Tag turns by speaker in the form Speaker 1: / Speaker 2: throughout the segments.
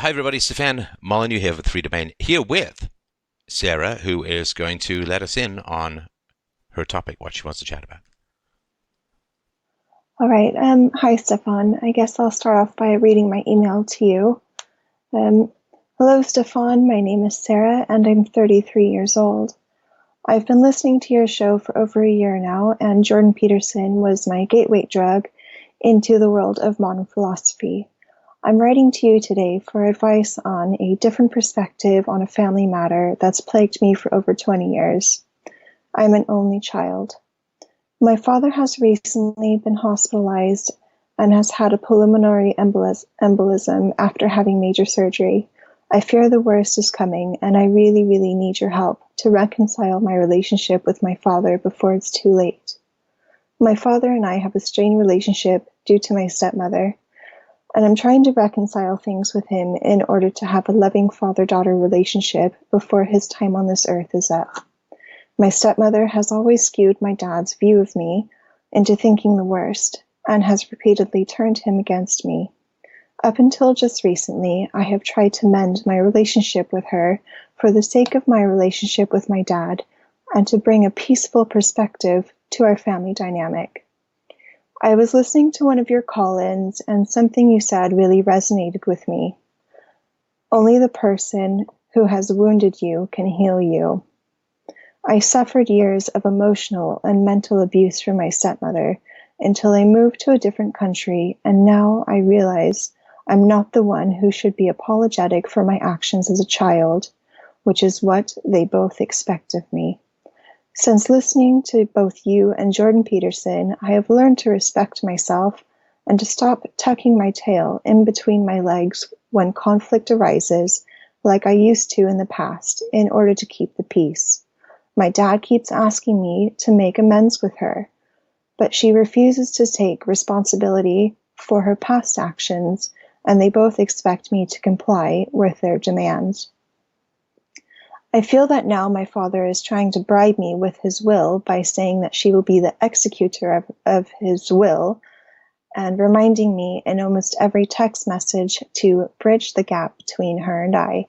Speaker 1: Hi, everybody. Stefan Molyneux here with Freedomain, here with Sarah, who is going to let us in on her topic, what she wants to chat about.
Speaker 2: All right. Hi, Stefan. I guess I'll start off by reading my email to you. Um, Hello, Stefan. My name is Sarah, and I'm 33 years old. I've been listening to your show for over a year now, and Jordan Peterson was my gateway drug into the world of modern philosophy. I'm writing to you today for advice on a different perspective on a family matter that's plagued me for over 20 years. I'm an only child. My father has recently been hospitalized and has had a pulmonary embolism after having major surgery. I fear the worst is coming, and I really, really need your help to reconcile my relationship with my father before it's too late. My father and I have a strained relationship due to my stepmother, and I'm trying to reconcile things with him in order to have a loving father-daughter relationship before his time on this earth is up. My stepmother has always skewed my dad's view of me into thinking the worst, and has repeatedly turned him against me. Up until just recently, I have tried to mend my relationship with her for the sake of my relationship with my dad, and to bring a peaceful perspective to our family dynamic. I was listening to one of your call-ins, and something you said really resonated with me. Only the person who has wounded you can heal you. I suffered years of emotional and mental abuse from my stepmother until I moved to a different country, and now I realize I'm not the one who should be apologetic for my actions as a child, which is what they both expect of me. Since listening to both you and Jordan Peterson, I have learned to respect myself and to stop tucking my tail in between my legs when conflict arises, like I used to in the past, in order to keep the peace. My dad keeps asking me to make amends with her, but she refuses to take responsibility for her past actions, and they both expect me to comply with their demands. I feel that now my father is trying to bribe me with his will by saying that she will be the executor of his will, and reminding me in almost every text message to bridge the gap between her and I.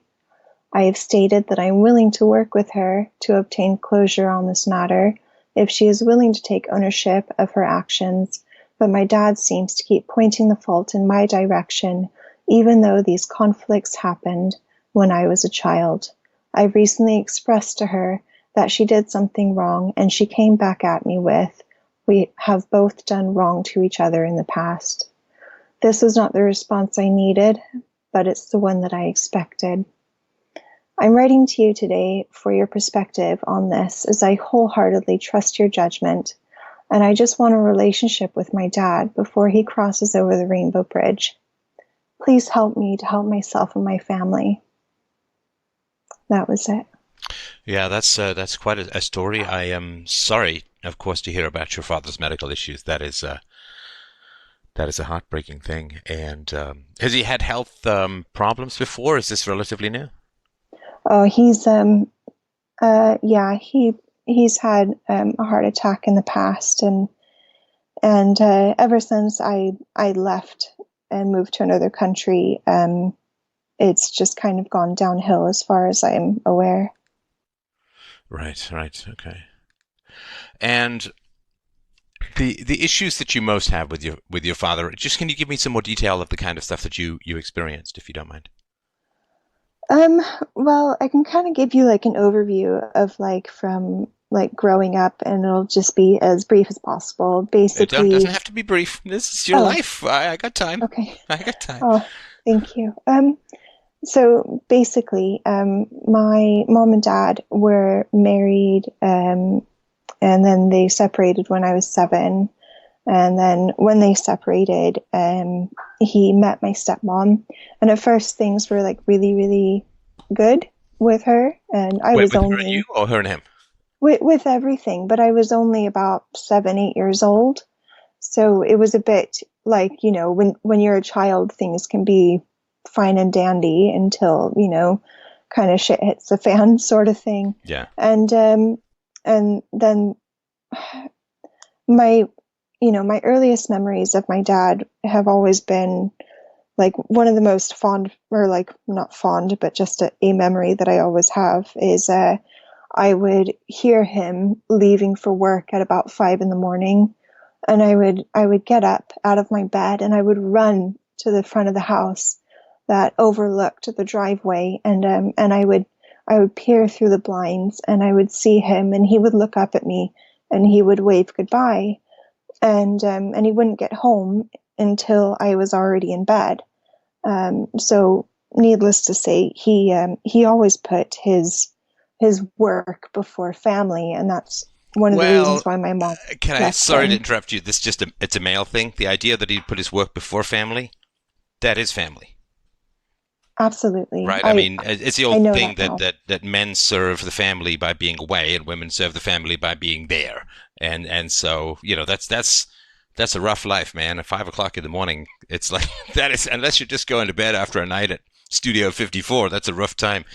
Speaker 2: I have stated that I am willing to work with her to obtain closure on this matter if she is willing to take ownership of her actions, but my dad seems to keep pointing the fault in my direction, even though these conflicts happened when I was a child. I recently expressed to her that she did something wrong, and she came back at me with, "We have both done wrong to each other in the past." This was not the response I needed, but it's the one that I expected. I'm writing to you today for your perspective on this, as I wholeheartedly trust your judgment, and I just want a relationship with my dad before he crosses over the rainbow bridge. Please help me to help myself and my family. That was it.
Speaker 1: Yeah, that's quite a story. I am sorry, of course, to hear about your father's medical issues. That is a heartbreaking thing. And has he had health problems before? Is this relatively new?
Speaker 2: Oh, yeah, he's had a heart attack in the past, and ever since I left and moved to another country, it's just kind of gone downhill as far as I'm aware.
Speaker 1: Right, right, okay. And the issues that you most have with your father, just can you give me some more detail of the kind of stuff that you experienced, if you don't mind?
Speaker 2: Um, well, I can kind of give you like an overview of like from like growing up, and it'll just be as brief as possible.
Speaker 1: Doesn't
Speaker 2: Basically,
Speaker 1: have to be brief. This is your
Speaker 2: oh,
Speaker 1: life. I got time.
Speaker 2: okay.
Speaker 1: I got time.
Speaker 2: Oh, thank you. So basically, my mom and dad were married, and then they separated when I was 7. And then when they separated, he met my stepmom. And at first, things were like really, really good with her. And I
Speaker 1: Wait,
Speaker 2: was
Speaker 1: with her and you,
Speaker 2: only
Speaker 1: or her and him?
Speaker 2: with everything, but I was only about 7, 8 years old. So it was a bit like, when you're a child, things can be fine and dandy until, kind of shit hits the fan sort of thing.
Speaker 1: Yeah.
Speaker 2: And, and then my my earliest memories of my dad have always been like one of the most fond, or like not fond, but just a memory that I always have is I would hear him leaving for work at about 5 in the morning, and I would get up out of my bed and I would run to the front of the house that overlooked the driveway, and I would peer through the blinds and I would see him, and he would look up at me and he would wave goodbye, and he wouldn't get home until I was already in bed. So needless to say, he always put his work before family, and that's one of the reasons
Speaker 1: Well,
Speaker 2: why my mom
Speaker 1: can I?
Speaker 2: left
Speaker 1: Sorry to
Speaker 2: him.
Speaker 1: interrupt you. This is just it's a male thing. The idea that he put his work before family, that is family.
Speaker 2: Absolutely,
Speaker 1: Right. I
Speaker 2: I
Speaker 1: mean, it's the
Speaker 2: I
Speaker 1: old
Speaker 2: know
Speaker 1: thing
Speaker 2: that
Speaker 1: that,
Speaker 2: now.
Speaker 1: that men serve the family by being away and women serve the family by being there. And so, that's a rough life, man. At 5 o'clock in the morning, it's like that is unless you're just going to bed after a night at Studio 54, that's a rough time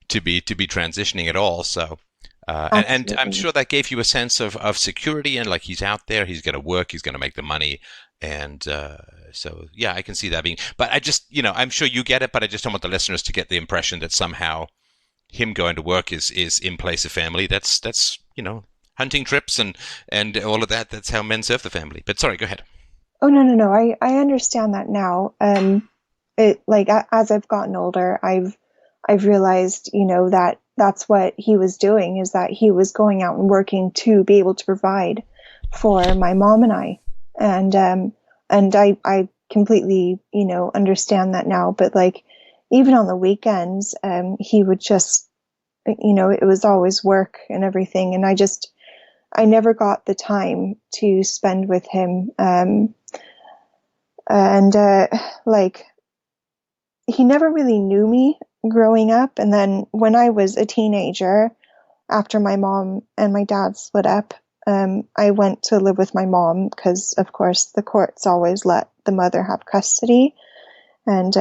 Speaker 1: to be transitioning at all. So and I'm
Speaker 2: Absolutely.
Speaker 1: sure that gave you a sense of security and like he's out there, he's going to work, he's going to make the money, and so yeah, I can see that being. But I just, I'm sure you get it, but I just don't want the listeners to get the impression that somehow him going to work is in place of family. That's hunting trips and all of that. That's how men serve the family. But sorry, go ahead.
Speaker 2: Oh, no, no, no. I understand that now. It like as I've gotten older, I've realized, that that's what he was doing, is that he was going out and working to be able to provide for my mom and I. And I completely, understand that now. But like even on the weekends, he would just, it was always work and everything, and I never got the time to spend with him. And like he never really knew me growing up, and then when I was a teenager, after my mom and my dad split up, I went to live with my mom because of course the courts always let the mother have custody. And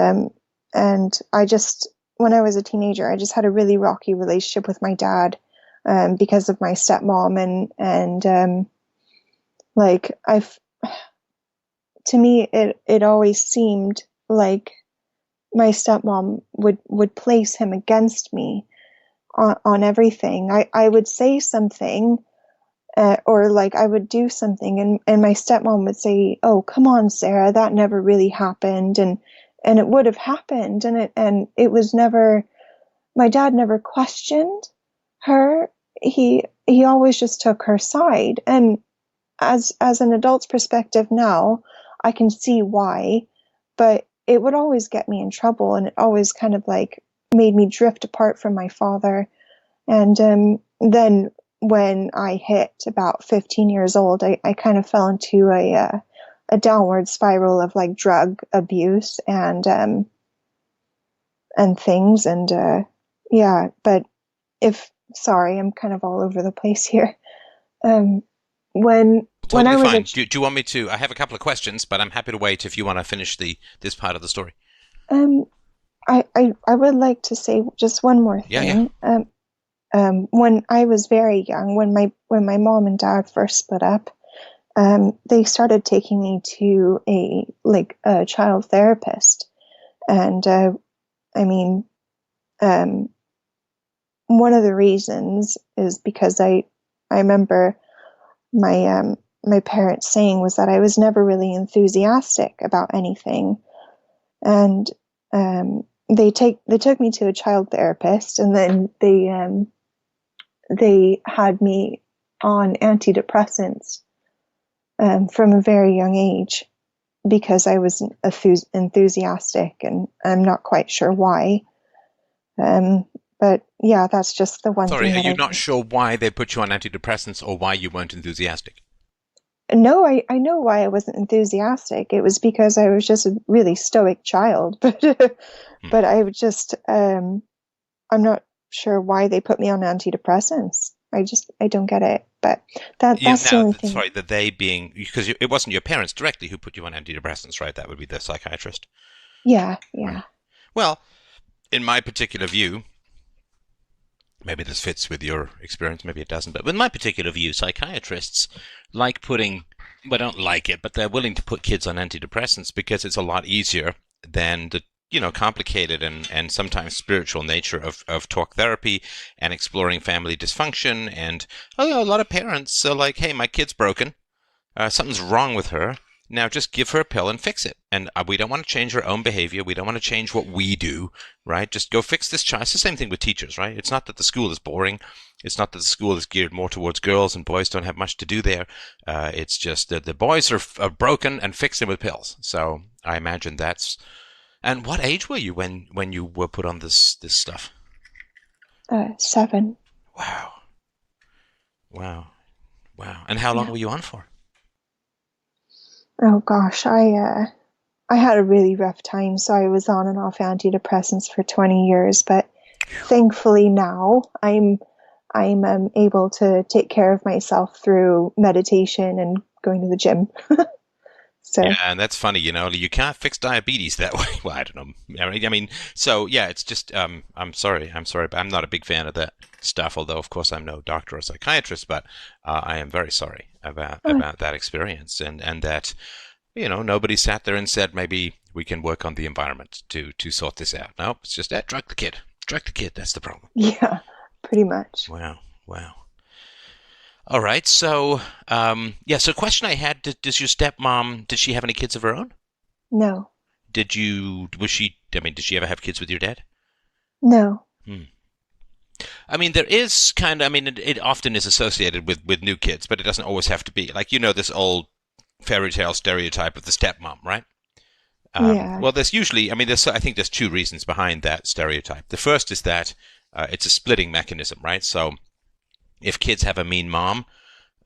Speaker 2: I just, when I was a teenager, I just had a really rocky relationship with my dad, because of my stepmom. And like I've to me it always seemed like my stepmom would place him against me on everything. I would say something, or like I would do something, and my stepmom would say, "Oh, come on, Sarah, that never really happened," and it would have happened, and it was never. My dad never questioned her. He always just took her side, and as an adult's perspective now, I can see why, but it would always get me in trouble, and it always kind of like made me drift apart from my father. And then when I hit about 15 years old, I kind of fell into a downward spiral of like drug abuse and things. And yeah, but if sorry, I'm kind of all over the place here. Um, when I
Speaker 1: Totally
Speaker 2: was a
Speaker 1: fine. Do you want me to? I have a couple of questions, but I'm happy to wait if you want to finish the this part of the story.
Speaker 2: um, I would like to say just one more
Speaker 1: Yeah, yeah.
Speaker 2: thing. When I was very young, when my mom and dad first split up, they started taking me to a child therapist, and I mean, um, one of the reasons is because I remember my parents saying was that I was never really enthusiastic about anything, and they took me to a child therapist, and then they had me on antidepressants, from a very young age, because I was enthusiastic, and I'm not quite sure why. Um, but yeah, that's just the one
Speaker 1: Sorry,
Speaker 2: thing
Speaker 1: are
Speaker 2: that
Speaker 1: you
Speaker 2: I
Speaker 1: not
Speaker 2: want.
Speaker 1: sure why they put you on antidepressants or why you weren't enthusiastic?
Speaker 2: No, I know why I wasn't enthusiastic. It was because I was just a really stoic child,
Speaker 1: Hmm.
Speaker 2: but I would just I'm not sure why they put me on antidepressants. I don't get it. But that's the
Speaker 1: Now,
Speaker 2: only thing.
Speaker 1: sorry, the they being because it wasn't your parents directly who put you on antidepressants, right? That would be the psychiatrist,
Speaker 2: Yeah,
Speaker 1: right?
Speaker 2: yeah.
Speaker 1: Well, in my particular view, maybe this fits with your experience, maybe it doesn't, but with my particular view, psychiatrists like putting, well, don't like it, but they're willing to put kids on antidepressants because it's a lot easier than the complicated and sometimes spiritual nature of talk therapy and exploring family dysfunction. And a lot of parents are like, hey, my kid's broken. Something's wrong with her. Now just give her a pill and fix it. And we don't want to change her own behavior. We don't want to change what we do, right? Just go fix this child. It's the same thing with teachers, right? It's not that the school is boring. It's not that the school is geared more towards girls and boys don't have much to do there. It's just that the boys are broken and fix them with pills. So I imagine that's. And what age were you when you were put on this stuff?
Speaker 2: 7.
Speaker 1: Wow, wow, wow. And how long
Speaker 2: Yeah.
Speaker 1: were you on for?
Speaker 2: Oh gosh, I had a really rough time, so I was on and off antidepressants for 20 years, but thankfully now I'm able to take care of myself through meditation and going to the gym.
Speaker 1: Yeah,
Speaker 2: So,
Speaker 1: and that's funny, you can't fix diabetes that way. Well, I don't know. I mean, so yeah, it's just I'm sorry, but I'm not a big fan of that stuff. Although, of course, I'm no doctor or psychiatrist, but I am very sorry about
Speaker 2: uh,
Speaker 1: that experience, and that nobody sat there and said maybe we can work on the environment to sort this out. No, it's just that drug the kid. That's the problem.
Speaker 2: yeah, pretty much.
Speaker 1: Wow, wow. All right, so yeah, so question I had: does your stepmom did she have any kids of her own?
Speaker 2: No,
Speaker 1: Was she? I mean, did she ever have kids with your dad?
Speaker 2: no,
Speaker 1: Hmm. I mean, there is kind of. I mean, it often is associated with new kids, but it doesn't always have to be. Like this old fairy tale stereotype of the stepmom, right?
Speaker 2: yeah,
Speaker 1: Well, there's usually. I mean, I think there's two reasons behind that stereotype. The first is that it's a splitting mechanism, right? So if kids have a mean mom,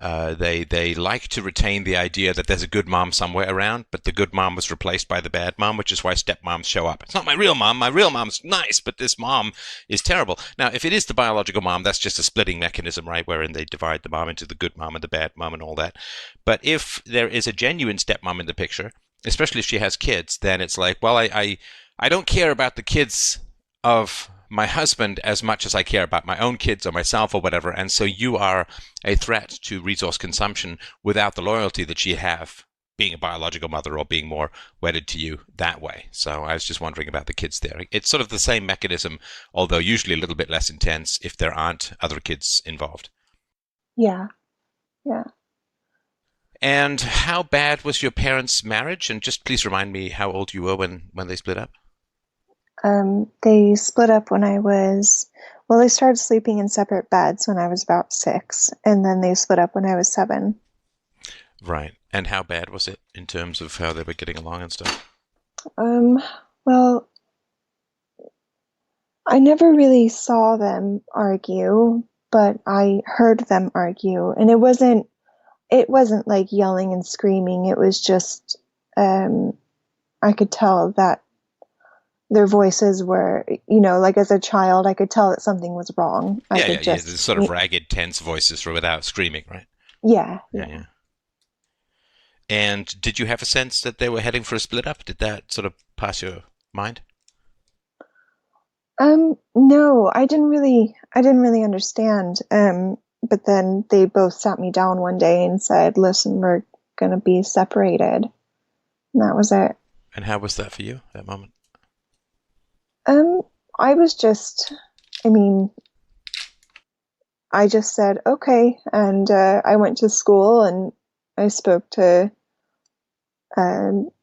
Speaker 1: they like to retain the idea that there's a good mom somewhere around, but the good mom was replaced by the bad mom, which is why stepmoms show up. It's not my real mom. My real mom's nice, but this mom is terrible. Now, if it is the biological mom, that's just a splitting mechanism, right? Wherein they divide the mom into the good mom and the bad mom and all that. But if there is a genuine stepmom in the picture, especially if she has kids, then it's like, well, I don't care about the kids of my husband as much as I care about my own kids or myself or whatever. And so you are a threat to resource consumption without the loyalty that you have being a biological mother or being more wedded to you that way. So I was just wondering about the kids there. It's sort of the same mechanism, although usually a little bit less intense if there aren't other kids involved.
Speaker 2: yeah, yeah.
Speaker 1: And how bad was your parents' marriage? And just please remind me how old you were when they split up.
Speaker 2: They split up when well, they started sleeping in separate beds when I was about 6, and then they split up when I was 7.
Speaker 1: Right. And how bad was it in terms of how they were getting along and stuff?
Speaker 2: Um, well, I never really saw them argue, but I heard them argue, and it wasn't like yelling and screaming. It was just I could tell that their voices were, like as a child, I could tell that something was wrong. I
Speaker 1: Yeah, yeah,
Speaker 2: could
Speaker 1: yeah. The
Speaker 2: just,
Speaker 1: sort of ragged, tense voices for without screaming, right?
Speaker 2: yeah,
Speaker 1: Yeah,
Speaker 2: yeah.
Speaker 1: yeah. And did you have a sense that they were heading for a split up? Did that sort of pass your mind?
Speaker 2: No, I didn't really understand. But then they both sat me down one day and said, "Listen, we're gonna be separated." And that was it.
Speaker 1: And how was that for you, that moment?
Speaker 2: Um, I was just, I mean, I just said, okay. And I went to school and I spoke to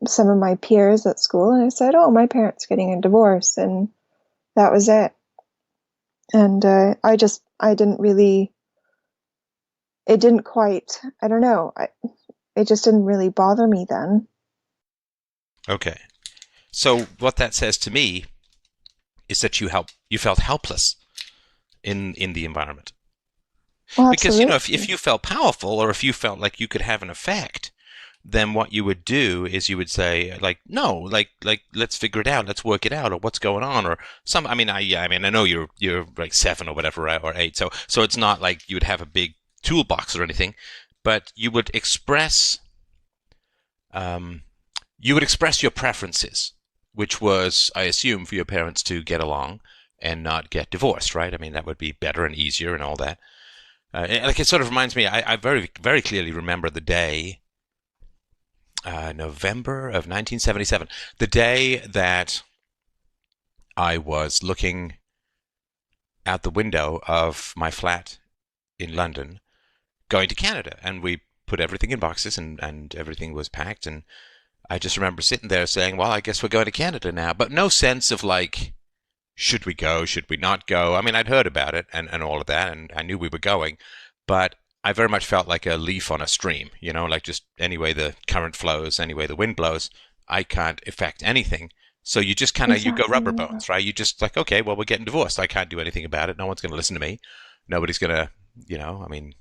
Speaker 2: some of my peers at school and I said, oh, my parents getting a divorce. And that was it. And I didn't really, it didn't quite, I don't know, it just didn't really bother me then.
Speaker 1: Okay. So what that says to me is that you felt helpless in the environment.
Speaker 2: Well,
Speaker 1: Because, if
Speaker 2: absolutely.
Speaker 1: you felt powerful or if you felt like you could have an effect, then what you would do is you would say like no, like let's figure it out, let's work it out, or what's going on, or some. I mean, I know you're like 7 or whatever, right, or 8, so it's not like you would have a big toolbox or anything, but um, you would express your preferences, which was, I assume, for your parents to get along and not get divorced, right? I mean, that would be better and easier and all that. Like it sort of reminds me, I very very clearly remember the day November of 1977, the day that I was looking out the window of my flat in London, going to Canada, and we put everything in boxes, and everything was packed, and I just remember sitting there saying, well, I guess we're going to Canada now, but no sense of like, should we go, should we not go? I mean, I'd heard about it and all of that, and I knew we were going, but I very much felt like a leaf on a stream, like just any way the current flows, any way the wind blows, I can't affect anything. So you just kind of, you go
Speaker 2: Exactly.
Speaker 1: rubber
Speaker 2: Yeah.
Speaker 1: bones, right? You just like, okay, well, we're getting divorced. I can't do anything about it. No one's going to listen to me. Nobody's going to, I mean,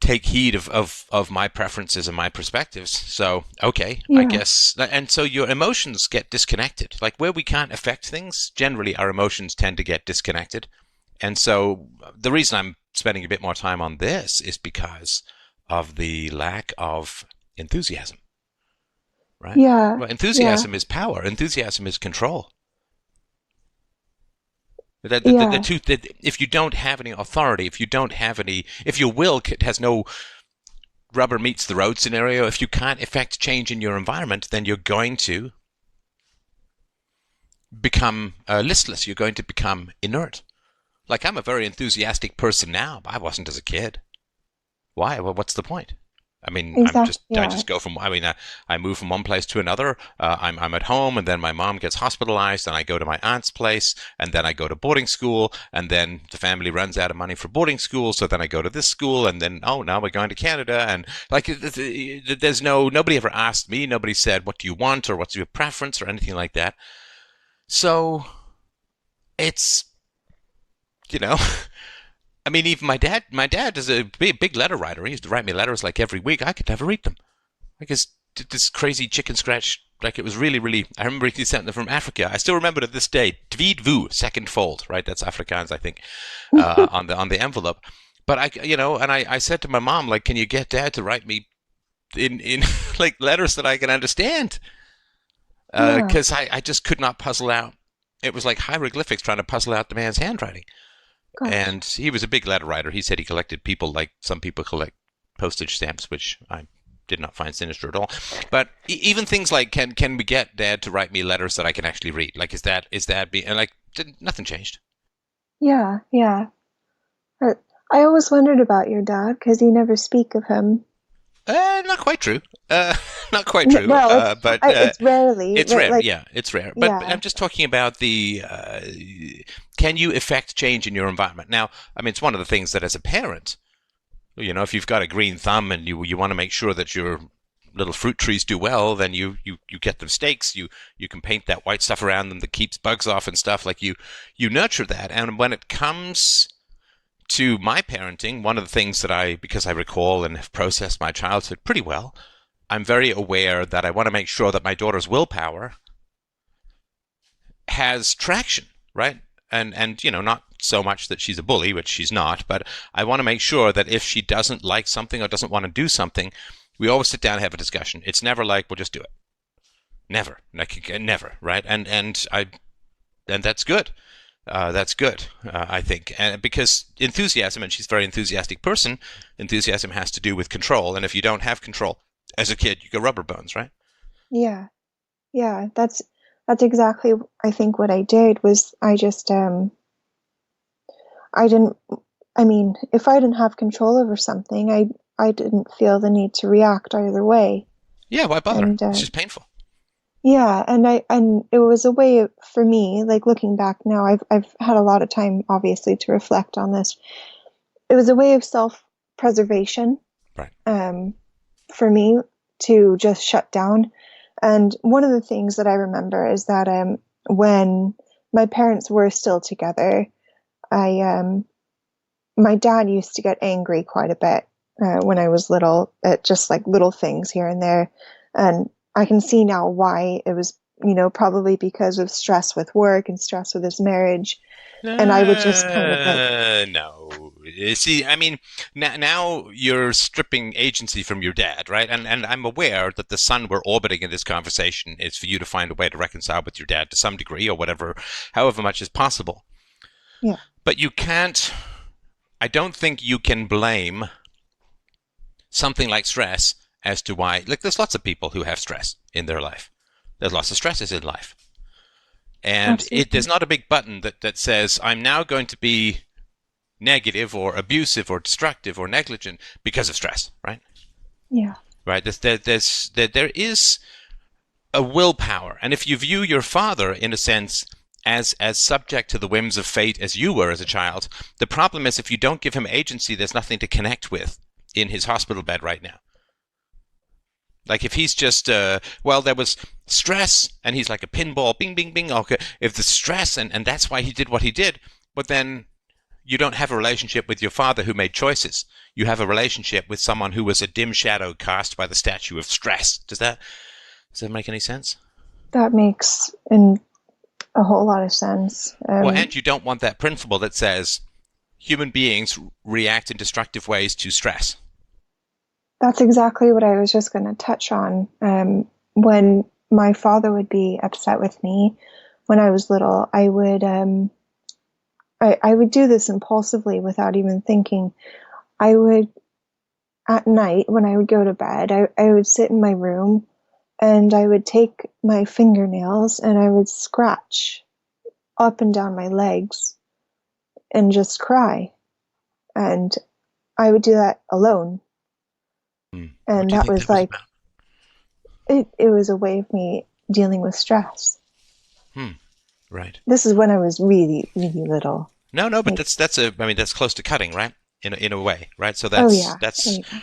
Speaker 1: take heed of my preferences and my perspectives. So, okay, I
Speaker 2: Yeah.
Speaker 1: guess. And so your emotions get disconnected. Like where we can't affect things, generally our emotions tend to get disconnected. And so the reason I'm spending a bit more time on this is because of the lack of enthusiasm, right?
Speaker 2: Yeah.
Speaker 1: Well,
Speaker 2: Yeah.
Speaker 1: enthusiasm is power, enthusiasm is control. The
Speaker 2: Yeah.
Speaker 1: two, if you don't have any authority, if you don't have any, if your will has no rubber meets the road scenario, if you can't effect change in your environment, then you're going to become listless. You're going to become inert. Like I'm a very enthusiastic person now, but I wasn't as a kid. Why? Well, what's the point? I mean,
Speaker 2: Exactly.
Speaker 1: I
Speaker 2: Yeah.
Speaker 1: just go from, I move from one place to another. I'm at home, and then my mom gets hospitalized, and I go to my aunt's place, and then I go to boarding school, and then the family runs out of money for boarding school, so then I go to this school, and then, oh, now we're going to Canada. And like, nobody ever asked me, nobody said, what do you want, or what's your preference, or anything like that. So it's, you know, I mean, even my dad is a big letter writer. He used to write me letters like every week. I could never read them. Like this crazy chicken scratch. Like it was really, really. I remember he sent them from Africa. I still remember to this day. Dvid vu, second fold. Right, that's Afrikaans, I think, on the envelope. But I said to my mom, like, can you get Dad to write me in like letters that I can understand?
Speaker 2: Yeah.
Speaker 1: Because I just could not puzzle out. It was like hieroglyphics trying to puzzle out the man's handwriting.
Speaker 2: Gosh.
Speaker 1: And he was a big letter writer. He said he collected people like some people collect postage stamps, which I did not find sinister at all. But even things like can we get Dad to write me letters that I can actually read? Like is that be and like nothing changed.
Speaker 2: Yeah. Yeah. But I always wondered about your dad because you never speak of him.
Speaker 1: Not quite true. Not quite true.
Speaker 2: Well,
Speaker 1: But
Speaker 2: it's rarely
Speaker 1: it's rare.
Speaker 2: like
Speaker 1: Yeah, it's rare. But
Speaker 2: yeah.
Speaker 1: I'm just talking about the can you effect change in your environment? Now, I mean, it's one of the things that as a parent, if you've got a green thumb and you want to make sure that your little fruit trees do well, then you get them stakes. You can paint that white stuff around them that keeps bugs off and stuff. Like you nurture that. And when it comes to my parenting, one of the things that because I recall and have processed my childhood pretty well, I'm very aware that I want to make sure that my daughter's willpower has traction, right? And not so much that she's a bully, which she's not, but I want to make sure that if she doesn't like something or doesn't want to do something, we always sit down and have a discussion. It's never like we'll just do it. Never, like never, right? And that's good. That's good, I think, and because enthusiasm, and she's a very enthusiastic person. Enthusiasm has to do with control, and if you don't have control as a kid, you go rubber bones, right?
Speaker 2: Yeah. Yeah. That's exactly I think what I did was I didn't I mean, if I didn't have control over something, I didn't feel the need to react either way.
Speaker 1: Yeah, why bother?
Speaker 2: And
Speaker 1: It's just painful.
Speaker 2: yeah, and it was a way for me, like looking back now, I've had a lot of time obviously to reflect on this. It was a way of self-preservation
Speaker 1: Right.
Speaker 2: um, for me to just shut down. And one of the things that I remember is that when my parents were still together, I my dad used to get angry quite a bit when I was little at just like little things here and there. And I can see now why it was, probably because of stress with work and stress with his marriage. And I would just kind of like,
Speaker 1: No. See, I mean, now you're stripping agency from your dad, right? And I'm aware that the sun we're orbiting in this conversation is for you to find a way to reconcile with your dad to some degree or whatever, however much is possible.
Speaker 2: yeah,
Speaker 1: But you can't, I don't think you can blame something like stress as to why. Like, there's lots of people who have stress in their life. There's lots of stresses in life. And there's
Speaker 2: Absolutely.
Speaker 1: not a big button that says, I'm now going to be negative or abusive or destructive or negligent because of stress, right?
Speaker 2: Yeah.
Speaker 1: Right? There is a willpower. And if you view your father, in a sense, as subject to the whims of fate as you were as a child, the problem is if you don't give him agency, there's nothing to connect with in his hospital bed right now. Like if he's just, well, there was stress and he's like a pinball, bing, bing, bing. Okay, if the stress and that's why he did what he did, but then you don't have a relationship with your father who made choices. You have a relationship with someone who was a dim shadow cast by the statue of stress. Does that make any sense?
Speaker 2: That makes a whole lot of sense.
Speaker 1: Well, and you don't want that principle that says human beings react in destructive ways to stress.
Speaker 2: That's exactly what I was just going to touch on. When my father would be upset with me when I was little, I would do this impulsively without even thinking. I would, at night, when I would go to bed, I would sit in my room and I would take my fingernails and I would scratch up and down my legs and just cry. And I would do that alone.
Speaker 1: What
Speaker 2: And
Speaker 1: do you
Speaker 2: that
Speaker 1: think
Speaker 2: was
Speaker 1: that was
Speaker 2: like,
Speaker 1: about?
Speaker 2: it was a way of me dealing with stress.
Speaker 1: Hmm. Right.
Speaker 2: This is when I was really, really little.
Speaker 1: No, no, but
Speaker 2: Like,
Speaker 1: that's close to cutting, right? In a way, right? So
Speaker 2: oh
Speaker 1: that's
Speaker 2: yeah, oh
Speaker 1: that's
Speaker 2: yeah.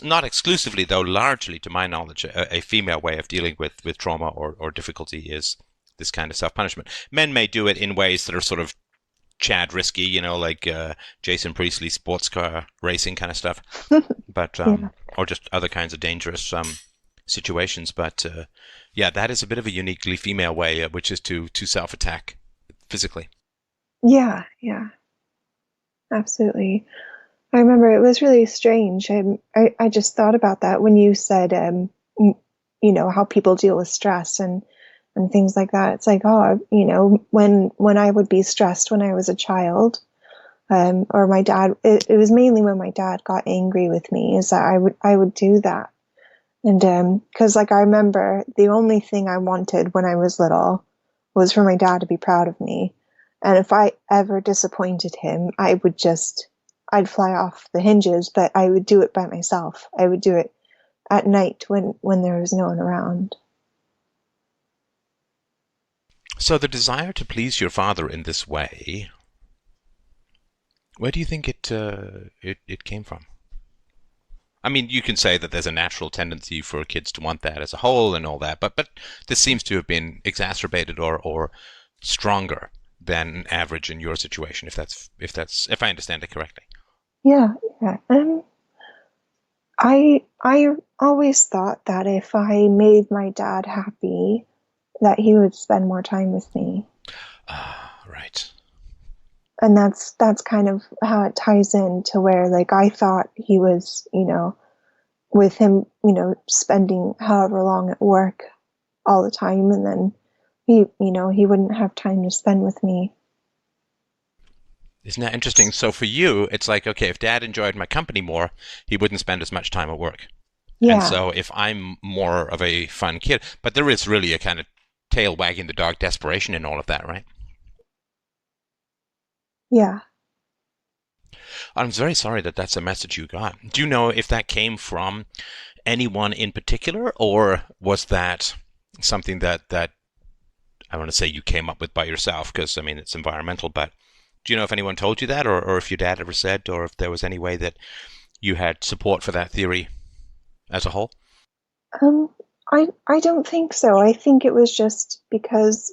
Speaker 1: not exclusively, though, largely, to my knowledge, a female way of dealing with trauma or difficulty is this kind of self punishment. Men may do it in ways that are sort of Chad risky, like Jason Priestley sports car racing kind of stuff, but
Speaker 2: Yeah.
Speaker 1: or just other kinds of dangerous situations. But yeah, that is a bit of a uniquely female way, which is to self attack physically.
Speaker 2: Yeah, yeah, absolutely. I remember it was really strange. I just thought about that when you said, how people deal with stress and things like that. It's like, oh, when I would be stressed when I was a child, or my dad, it was mainly when my dad got angry with me, is that I would do that. And because like I remember the only thing I wanted when I was little was for my dad to be proud of me. And if I ever disappointed him, I'd fly off the hinges, but I would do it by myself. I would do it at night when there was no one around.
Speaker 1: So the desire to please your father in this way, where do you think it came from? I mean, you can say that there's a natural tendency for kids to want that as a whole and all that, but this seems to have been exacerbated or stronger than average in your situation, if I understand it correctly.
Speaker 2: Yeah, yeah. I always thought that if I made my dad happy, that he would spend more time with me.
Speaker 1: Ah, right.
Speaker 2: And that's kind of how it ties in to where like I thought he was, with him, spending however long at work all the time, and then he wouldn't have time to spend with me.
Speaker 1: Isn't that interesting? So for you, it's like, okay, if dad enjoyed my company more, he wouldn't spend as much time at work. And
Speaker 2: Yeah,
Speaker 1: so if I'm more of a fun kid, but there is really a kind of tail wagging the dog desperation in all of that, right?
Speaker 2: yeah.
Speaker 1: I'm very sorry that that's a message you got. Do you know if that came from anyone in particular, or was that something that I want to say you came up with by yourself? Because I mean, it's environmental, but do you know if anyone told you that, or if your dad ever said, or if there was any way that you had support for that theory as a whole?
Speaker 2: Um, I don't think so. I think it was just because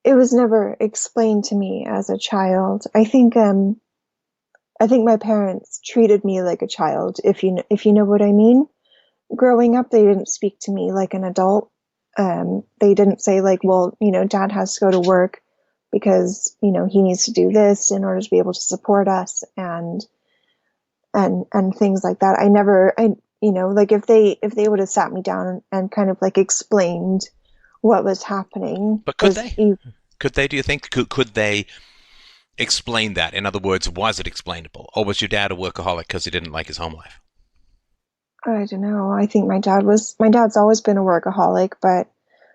Speaker 2: it was never explained to me as a child. I think my parents treated me like a child, if you know what I mean. Growing up, they didn't speak to me like an adult. They didn't say like, well, dad has to go to work because he needs to do this in order to be able to support us, and things like that. Like if they would have sat me down and kind of like explained what was happening,
Speaker 1: But could
Speaker 2: because
Speaker 1: they? Could they? Do you think could they explain that? In other words, was it explainable, or was your dad a workaholic because he didn't like his home life?
Speaker 2: I don't know. I think my dad's always been a workaholic, but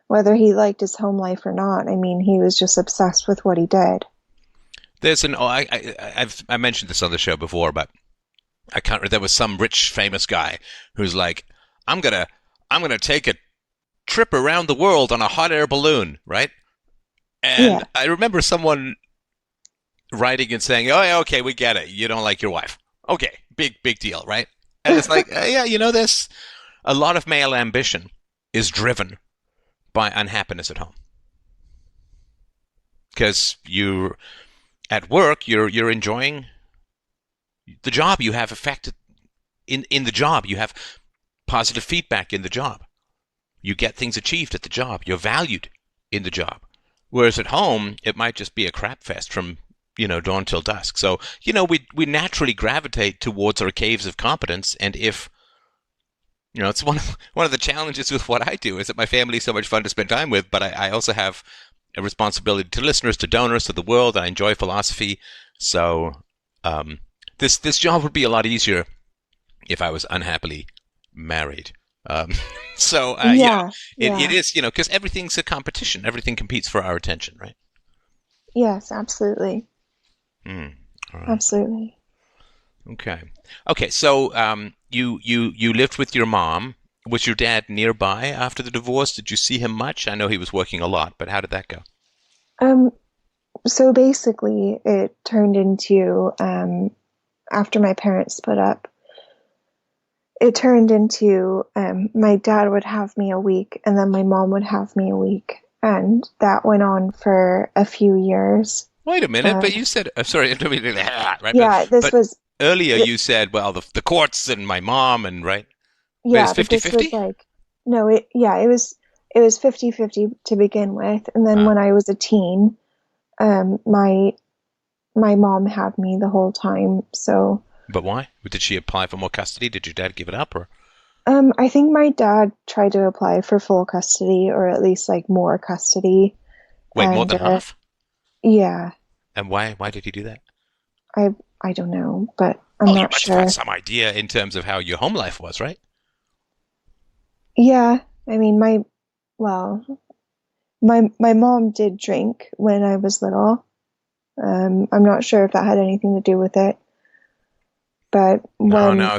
Speaker 2: whether he liked his home life or not, I mean, he was just obsessed with what he did.
Speaker 1: There's an oh, I mentioned this on the show before, but I can't. There was some rich famous guy who's like, I'm gonna I'm gonna take a trip around the world on a hot air balloon, right? And
Speaker 2: Yeah.
Speaker 1: I remember someone writing and saying, "Oh, yeah, okay, we get it. You don't like your wife. Okay, big deal, right?" And it's like, yeah, this a lot of male ambition is driven by unhappiness at home because you at work you're enjoying the job. You have affected in the job. You have positive feedback in the job. You get things achieved at the job. You're valued in the job. Whereas at home, it might just be a crap fest from dawn till dusk. So we naturally gravitate towards our caves of competence. And if it's one of the challenges with what I do is that my family is so much fun to spend time with, but I also have a responsibility to listeners, to donors, to the world. I enjoy philosophy, so um, this job would be a lot easier if I was unhappily married. Um, so
Speaker 2: Yeah,
Speaker 1: it
Speaker 2: yeah.
Speaker 1: is because everything's a competition. Everything competes for our attention, right?
Speaker 2: Yes, absolutely.
Speaker 1: Hmm. All right.
Speaker 2: Absolutely.
Speaker 1: Okay. Okay. So you lived with your mom. Was your dad nearby after the divorce? Did you see him much? I know he was working a lot, but how did that go?
Speaker 2: Um, so basically it turned into after my parents split up, it turned into my dad would have me a week and then my mom would have me a week. And that went on for a few years.
Speaker 1: Wait a minute, but
Speaker 2: Um,
Speaker 1: you said sorry, I don't mean to right,
Speaker 2: yeah, this
Speaker 1: but
Speaker 2: was,
Speaker 1: earlier
Speaker 2: th-
Speaker 1: you said, well, the courts and my mom and right, but it's
Speaker 2: yeah, but this was
Speaker 1: 50-50?
Speaker 2: like, no, it was 50-50 to begin with. And then
Speaker 1: Uh,
Speaker 2: when I was a teen, um, my, my mom had me the whole time. So,
Speaker 1: but why? Did she apply for more custody? Did your dad give it up or
Speaker 2: I think my dad tried to apply for full custody or at least like more custody.
Speaker 1: wait, more
Speaker 2: And
Speaker 1: than half?
Speaker 2: yeah,
Speaker 1: And why did he do that?
Speaker 2: I I don't know, but I'm
Speaker 1: Well, you
Speaker 2: not
Speaker 1: must have had
Speaker 2: sure.
Speaker 1: some idea in terms of how your home life was, right?
Speaker 2: Yeah, I mean well, my mom did drink when I was little. I'm not sure if that had anything to do with it, but
Speaker 1: No,
Speaker 2: when
Speaker 1: no,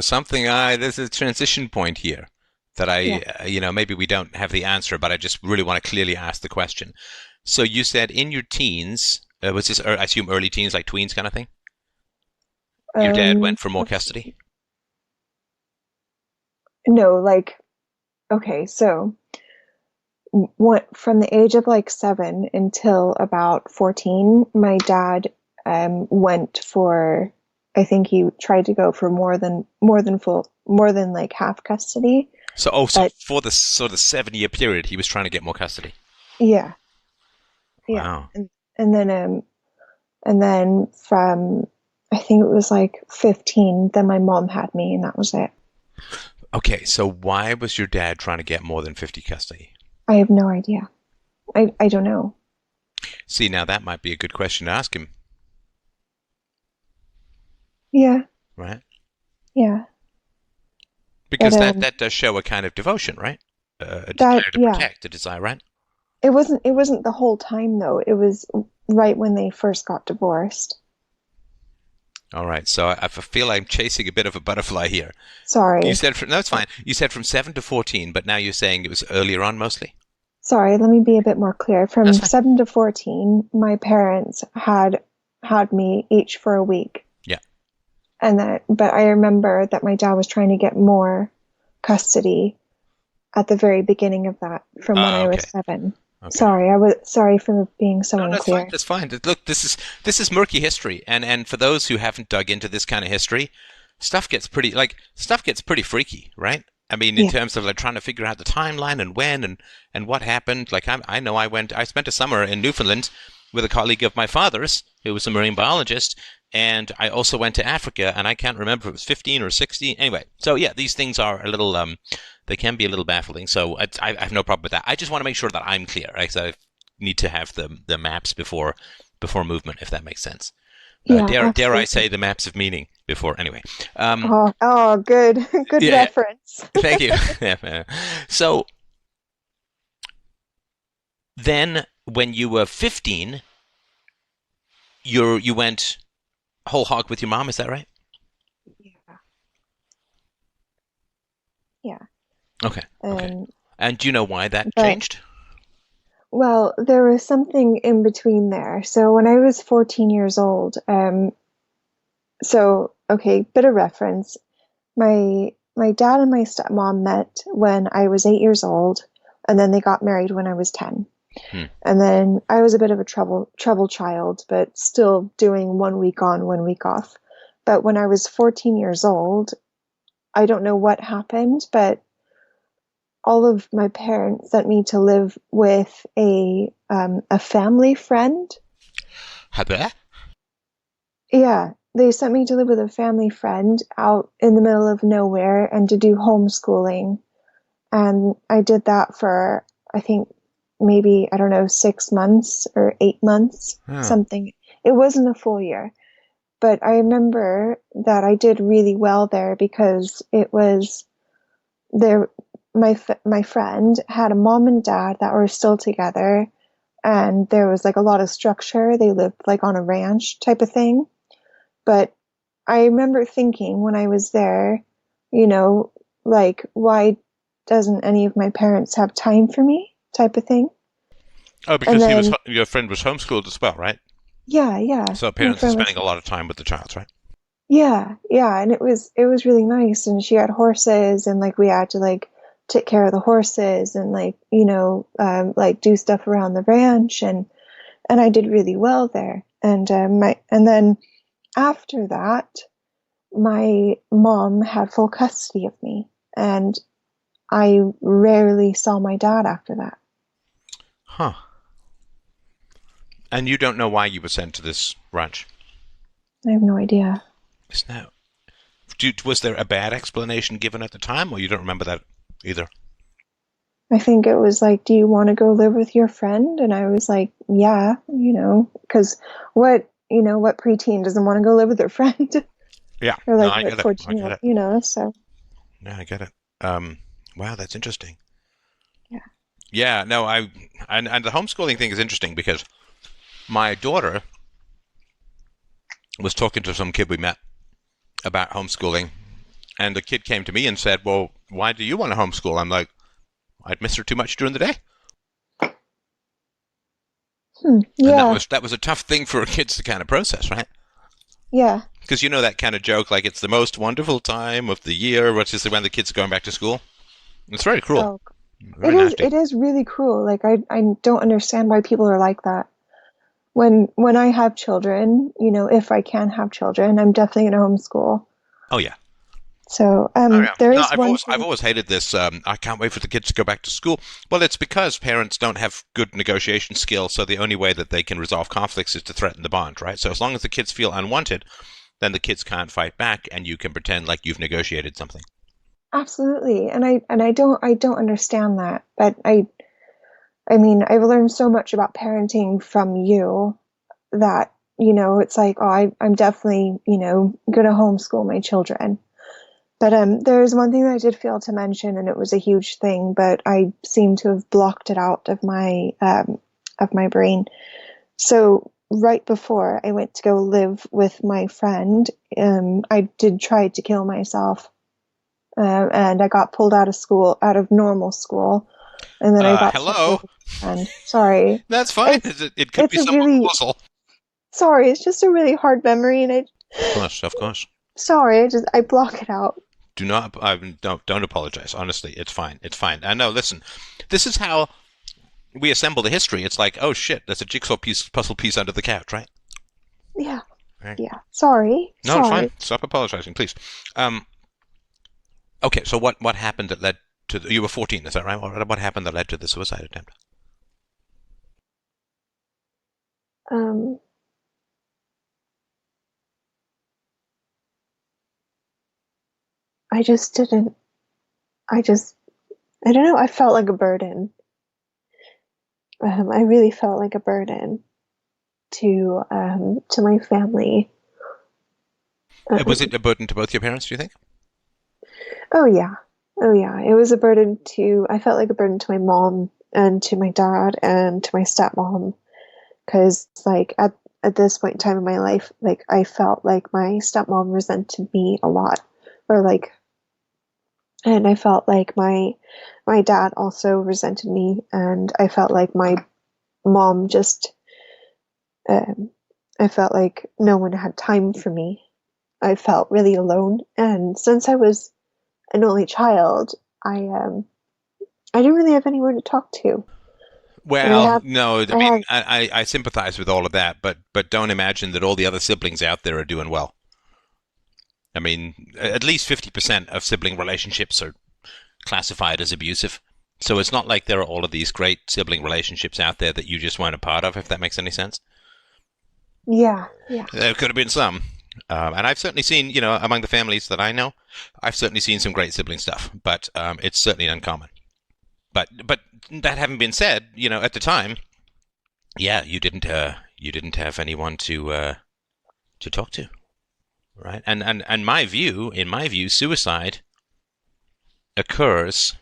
Speaker 1: there's a transition point here that
Speaker 2: yeah,
Speaker 1: maybe we don't have the answer, but I just really want to clearly ask the question. So you said in your teens, was this, I assume early teens, like tweens kind of thing? Your dad went for more
Speaker 2: let's
Speaker 1: custody?
Speaker 2: see. No, like okay, so what from the age of like 7 until about 14, my dad went for I think he tried to go for more than like half custody.
Speaker 1: So
Speaker 2: But
Speaker 1: for the sort of 7 year period, he was trying to get more custody.
Speaker 2: yeah, yeah.
Speaker 1: Wow.
Speaker 2: And then and then from I think it was like 15, then my mom had me and that was it.
Speaker 1: Okay, so why was your dad trying to get more than 50 custody?
Speaker 2: I have no idea. I don't know.
Speaker 1: See, now that might be a good question to ask him,
Speaker 2: Yeah,
Speaker 1: right?
Speaker 2: yeah. But
Speaker 1: Because that does show a kind of devotion, right? A
Speaker 2: that
Speaker 1: desire to
Speaker 2: yeah.
Speaker 1: protect, a desire, right?
Speaker 2: It wasn't the whole time though. It was right when they first got divorced.
Speaker 1: All right, so I feel I'm chasing a bit of a butterfly here. You
Speaker 2: Sorry.
Speaker 1: said no, it's fine. You said from 7 to 14, but now you're saying it was earlier on mostly.
Speaker 2: Sorry, let me be a bit more clear.
Speaker 1: That's
Speaker 2: From
Speaker 1: fine.
Speaker 2: 7 to 14, my parents had me each for a week.
Speaker 1: Yeah.
Speaker 2: And that but I remember that my dad was trying to get more custody at the very beginning of that from when I was
Speaker 1: Okay.
Speaker 2: 7.
Speaker 1: Okay.
Speaker 2: Sorry, I was sorry for being so
Speaker 1: No, that's fine.
Speaker 2: unclear.
Speaker 1: That's fine. Look, this is murky history, and for those who haven't dug into this kind of history, stuff gets pretty freaky, right? I mean, in
Speaker 2: Yeah.
Speaker 1: terms of like trying to figure out the timeline and when and what happened. Like I know I spent a summer in Newfoundland with a colleague of my father's who was a marine biologist, and I also went to Africa, and I can't remember if it was 15 or 16. Anyway, so yeah, these things are a little they can be a little baffling. So I have no problem with that. I just want to make sure that I'm clear, right? 'Cause I need to have the maps before movement, if that makes sense.
Speaker 2: Yeah,
Speaker 1: Dare I
Speaker 2: absolutely.
Speaker 1: say the maps of meaning before? Anyway, um,
Speaker 2: Oh, good. Good
Speaker 1: yeah, yeah,
Speaker 2: reference.
Speaker 1: thank you. Yeah. So then, when you were 15, you went whole hog with your mom. Is that right?
Speaker 2: Yeah. Yeah.
Speaker 1: Okay. Okay.
Speaker 2: Um,
Speaker 1: And do you know why that
Speaker 2: but
Speaker 1: changed?
Speaker 2: well, there was something in between there. So when I was 14 years old, so okay, bit of reference. My dad and my stepmom met when I was 8 years old, and then they got married when I was 10.
Speaker 1: Hmm.
Speaker 2: And then I was a bit of a trouble child, but still doing 1 week on, 1 week off. But when I was 14 years old, I don't know what happened, but all of my parents sent me to live with a family friend.
Speaker 1: Habe?
Speaker 2: Yeah, they sent me to live with a family friend out in the middle of nowhere and to do homeschooling. And I did that for, I think, maybe, I don't know, 6 months or 8 months,
Speaker 1: Huh.
Speaker 2: something. It wasn't a full year. But I remember that I did really well there because it was there. My friend had a mom and dad that were still together, and there was like a lot of structure. They lived like on a ranch type of thing. But I remember thinking when I was there, you know, like, why doesn't any of my parents have time for me type of thing?
Speaker 1: Oh,
Speaker 2: And
Speaker 1: because
Speaker 2: then,
Speaker 1: your friend was homeschooled as well, right?
Speaker 2: yeah, yeah,
Speaker 1: So
Speaker 2: my
Speaker 1: parents are
Speaker 2: friend
Speaker 1: spending
Speaker 2: was,
Speaker 1: a lot of time with the child, right?
Speaker 2: yeah, yeah, and it was really nice. And she had horses, and like we had to like take care of the horses and like like do stuff around the ranch, and I did really well there. And then after that, my mom had full custody of me, and I rarely saw my dad after that.
Speaker 1: Huh. And you don't know why you were sent to this ranch.
Speaker 2: I have no idea.
Speaker 1: Isn't that was there a bad explanation given at the time, or you don't remember that either?
Speaker 2: I think it was like, do you want to go live with your friend? And I was like, yeah, because what preteen doesn't want to go live with their friend?
Speaker 1: Yeah,
Speaker 2: Or
Speaker 1: no,
Speaker 2: like
Speaker 1: I
Speaker 2: what
Speaker 1: get it. I
Speaker 2: 14
Speaker 1: get
Speaker 2: year,
Speaker 1: it.
Speaker 2: so
Speaker 1: Yeah, I get it. Um, wow, that's interesting.
Speaker 2: yeah.
Speaker 1: Yeah, no, and the homeschooling thing is interesting because my daughter was talking to some kid we met about homeschooling, and the kid came to me and said, "Well, why do you want to homeschool?" I'm like, "I'd miss her too much during the day," and
Speaker 2: Yeah,
Speaker 1: that was a tough thing for kids to kind of process, right?
Speaker 2: yeah.
Speaker 1: Because you know that kind of joke, like it's the most wonderful time of the year, which is when the kids are going back to school. It's very cruel,
Speaker 2: Oh, it
Speaker 1: very
Speaker 2: is
Speaker 1: nasty.
Speaker 2: it is really cruel. Like I don't understand why people are like that. When I have children, if I can have children, I'm definitely gonna homeschool.
Speaker 1: Oh yeah.
Speaker 2: So
Speaker 1: Oh yeah.
Speaker 2: there
Speaker 1: No,
Speaker 2: is one
Speaker 1: I've
Speaker 2: thing.
Speaker 1: always hated this. I can't wait for the kids to go back to school. Well, it's because parents don't have good negotiation skills, so the only way that they can resolve conflicts is to threaten the bond, right? So as long as the kids feel unwanted, then the kids can't fight back, and you can pretend like you've negotiated something.
Speaker 2: Absolutely. And I don't understand that. But I mean, I've learned so much about parenting from you that, it's like, oh, I'm definitely, gonna homeschool my children. But there's one thing that I did fail to mention, and it was a huge thing, but I seem to have blocked it out of my brain. So right before I went to go live with my friend, I did try to kill myself, and I got pulled out of school, out of normal school, and then I got sent to live
Speaker 1: Hello.
Speaker 2: with a friend. Sorry,
Speaker 1: That's fine.
Speaker 2: it's
Speaker 1: It could
Speaker 2: it's
Speaker 1: be
Speaker 2: a
Speaker 1: somewhat
Speaker 2: really
Speaker 1: causal.
Speaker 2: sorry. It's just a really hard memory, and
Speaker 1: Of course, of course.
Speaker 2: sorry. I block it out.
Speaker 1: Do not. Don't apologize. Honestly, it's fine. It's fine. I know. Listen, this is how we assemble the history. It's like, oh shit, there's a jigsaw piece, puzzle piece under the couch, right?
Speaker 2: Yeah,
Speaker 1: Right.
Speaker 2: yeah. Sorry,
Speaker 1: No, it's fine.
Speaker 2: sorry.
Speaker 1: Stop apologizing, please. Um, okay, so what happened that led to you were 14? Is that right? What happened that led to the suicide attempt?
Speaker 2: Um, I just didn't. I just. I don't know. I felt like a burden. I really felt like a burden. to my family.
Speaker 1: Was
Speaker 2: Um,
Speaker 1: it a burden to both your parents, do you think?
Speaker 2: oh yeah, oh yeah. It was a burden to. I felt like a burden to my mom and to my dad and to my stepmom because like at this point in time in my life, like I felt like my stepmom resented me a lot, or like, and I felt like my dad also resented me, and I felt like my mom just um, I felt like no one had time for me. I felt really alone, and since I was an only child, I didn't really have anyone to talk to. Like
Speaker 1: Well, no, I
Speaker 2: I
Speaker 1: mean,
Speaker 2: have,
Speaker 1: I sympathize with all of that, but don't imagine that all the other siblings out there are doing well. I mean, at least 50% of sibling relationships are classified as abusive. So it's not like there are all of these great sibling relationships out there that you just weren't a part of, if that makes any sense.
Speaker 2: yeah, yeah,
Speaker 1: There could have been some. And I've certainly seen, among the families that I know, I've certainly seen some great sibling stuff, but it's certainly uncommon. But that having been said, at the time, yeah, you didn't have anyone to talk to, right? And in my view, suicide occurs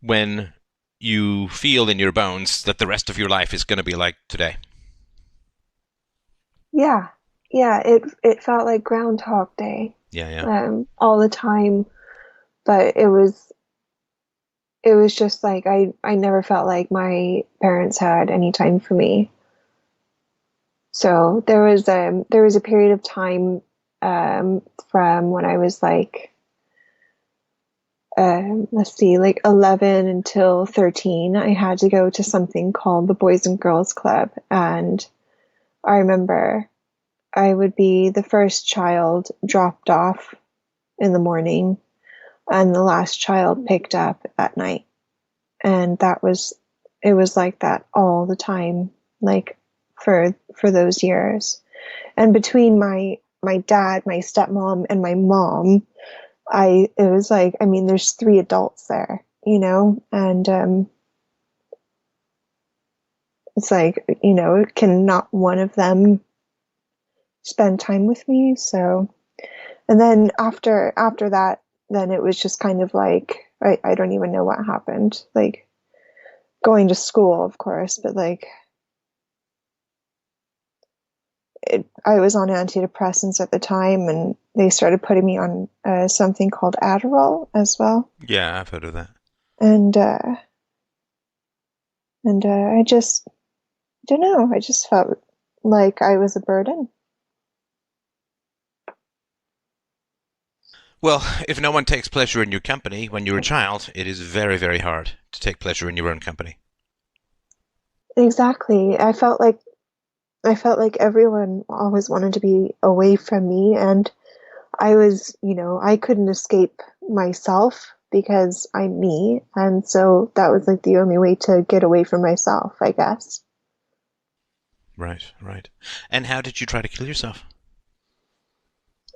Speaker 1: when you feel in your bones that the rest of your life is going to be like today.
Speaker 2: yeah, yeah. It felt like Groundhog Day,
Speaker 1: Yeah, yeah.
Speaker 2: all the time. But it was just like I never felt like my parents had any time for me. So there was a period of time from when I was like let's see, like 11 until 13, I had to go to something called the Boys and Girls Club. And I remember I would be the first child dropped off in the morning and the last child picked up at night. And it was like that all the time, like for those years. And between my dad, my stepmom, and my mom, it was like, I mean, there's three adults there, and it's like, can not one of them spend time with me? So, and then after that, then it was just kind of like, I don't even know what happened. Like going to school, of course, but like I was on antidepressants at the time, and they started putting me on something called Adderall as well.
Speaker 1: Yeah, I've heard of that.
Speaker 2: And I just don't know. I just felt like I was a burden.
Speaker 1: Well, if no one takes pleasure in your company when you're a child, it is very, very hard to take pleasure in your own company.
Speaker 2: Exactly. I felt like everyone always wanted to be away from me, and I couldn't escape myself because I'm me, and so that was like the only way to get away from myself, I guess.
Speaker 1: Right, right. And how did you try to kill yourself?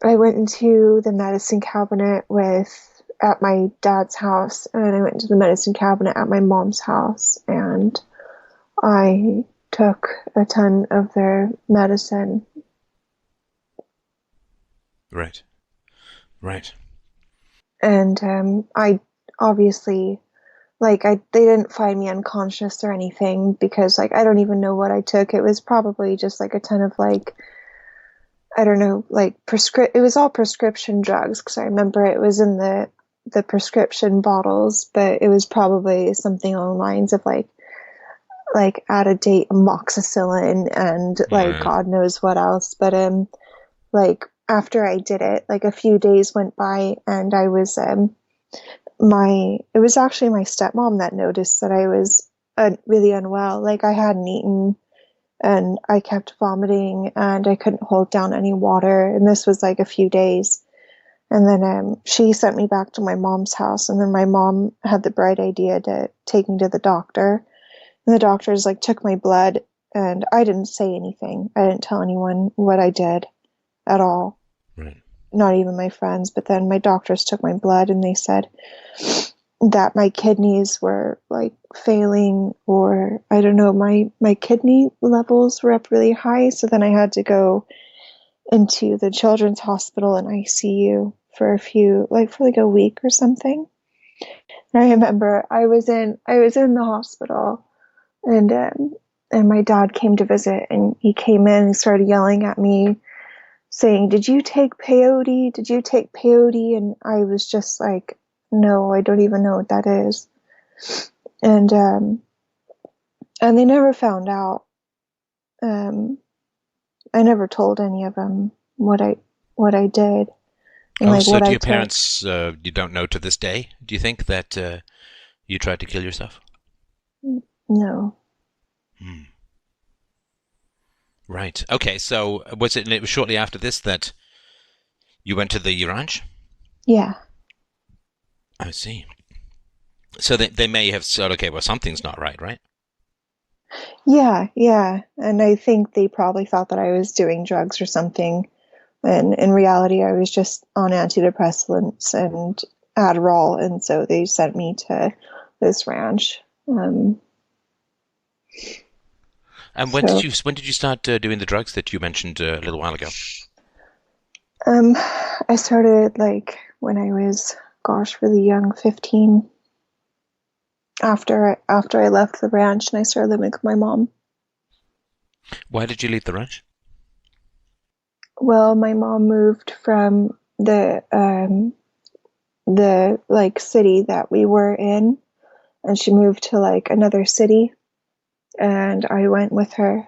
Speaker 2: I went into the medicine cabinet with at my dad's house, and I went into the medicine cabinet at my mom's house, and I took a ton of their medicine.
Speaker 1: Right, right.
Speaker 2: And I obviously like I they didn't find me unconscious or anything because like I don't even know what I took. It was probably just like a ton of like I don't know, like it was all prescription drugs because I remember it was in the prescription bottles, but it was probably something along the lines of like out of date amoxicillin and like
Speaker 1: Right.
Speaker 2: God knows what else. But like after I did it, like a few days went by and I was my it was actually my stepmom that noticed that I was really unwell. Like I hadn't eaten and I kept vomiting and I couldn't hold down any water. And this was like a few days. And then she sent me back to my mom's house. And then my mom had the bright idea to take me to the doctor. And the doctors like took my blood and I didn't say anything. I didn't tell anyone what I did at all,
Speaker 1: Right.
Speaker 2: not even my friends. But then my doctors took my blood and they said, that my kidneys were like failing, or I don't know, my kidney levels were up really high. So then I had to go into the children's hospital in ICU for like a week or something. And I remember I was in the hospital, and my dad came to visit, and he came in and started yelling at me saying, "Did you take peyote? Did you take peyote?" And I was just like, "No, I don't even know what that is." And they never found out. Um, I never told any of them what I did and
Speaker 1: Oh,
Speaker 2: like
Speaker 1: so
Speaker 2: what
Speaker 1: do
Speaker 2: I
Speaker 1: your
Speaker 2: took.
Speaker 1: parents, you don't know to this day? Do you think that you tried to kill yourself?
Speaker 2: No.
Speaker 1: Hmm. Right. Okay. So it was shortly after this that you went to the ranch?
Speaker 2: Yeah.
Speaker 1: I see. So they may have said, okay, well, something's not right, right?
Speaker 2: Yeah, yeah. And I think they probably thought that I was doing drugs or something. And in reality, I was just on antidepressants and Adderall. And so they sent me to this ranch.
Speaker 1: And
Speaker 2: So
Speaker 1: when did you start doing the drugs that you mentioned a little while ago?
Speaker 2: um, I started like when I was, gosh, really young, 15, after I left the ranch and I started living with my mom.
Speaker 1: Why did you leave the ranch?
Speaker 2: Well, my mom moved from the like city that we were in, and she moved to like another city, and I went with her.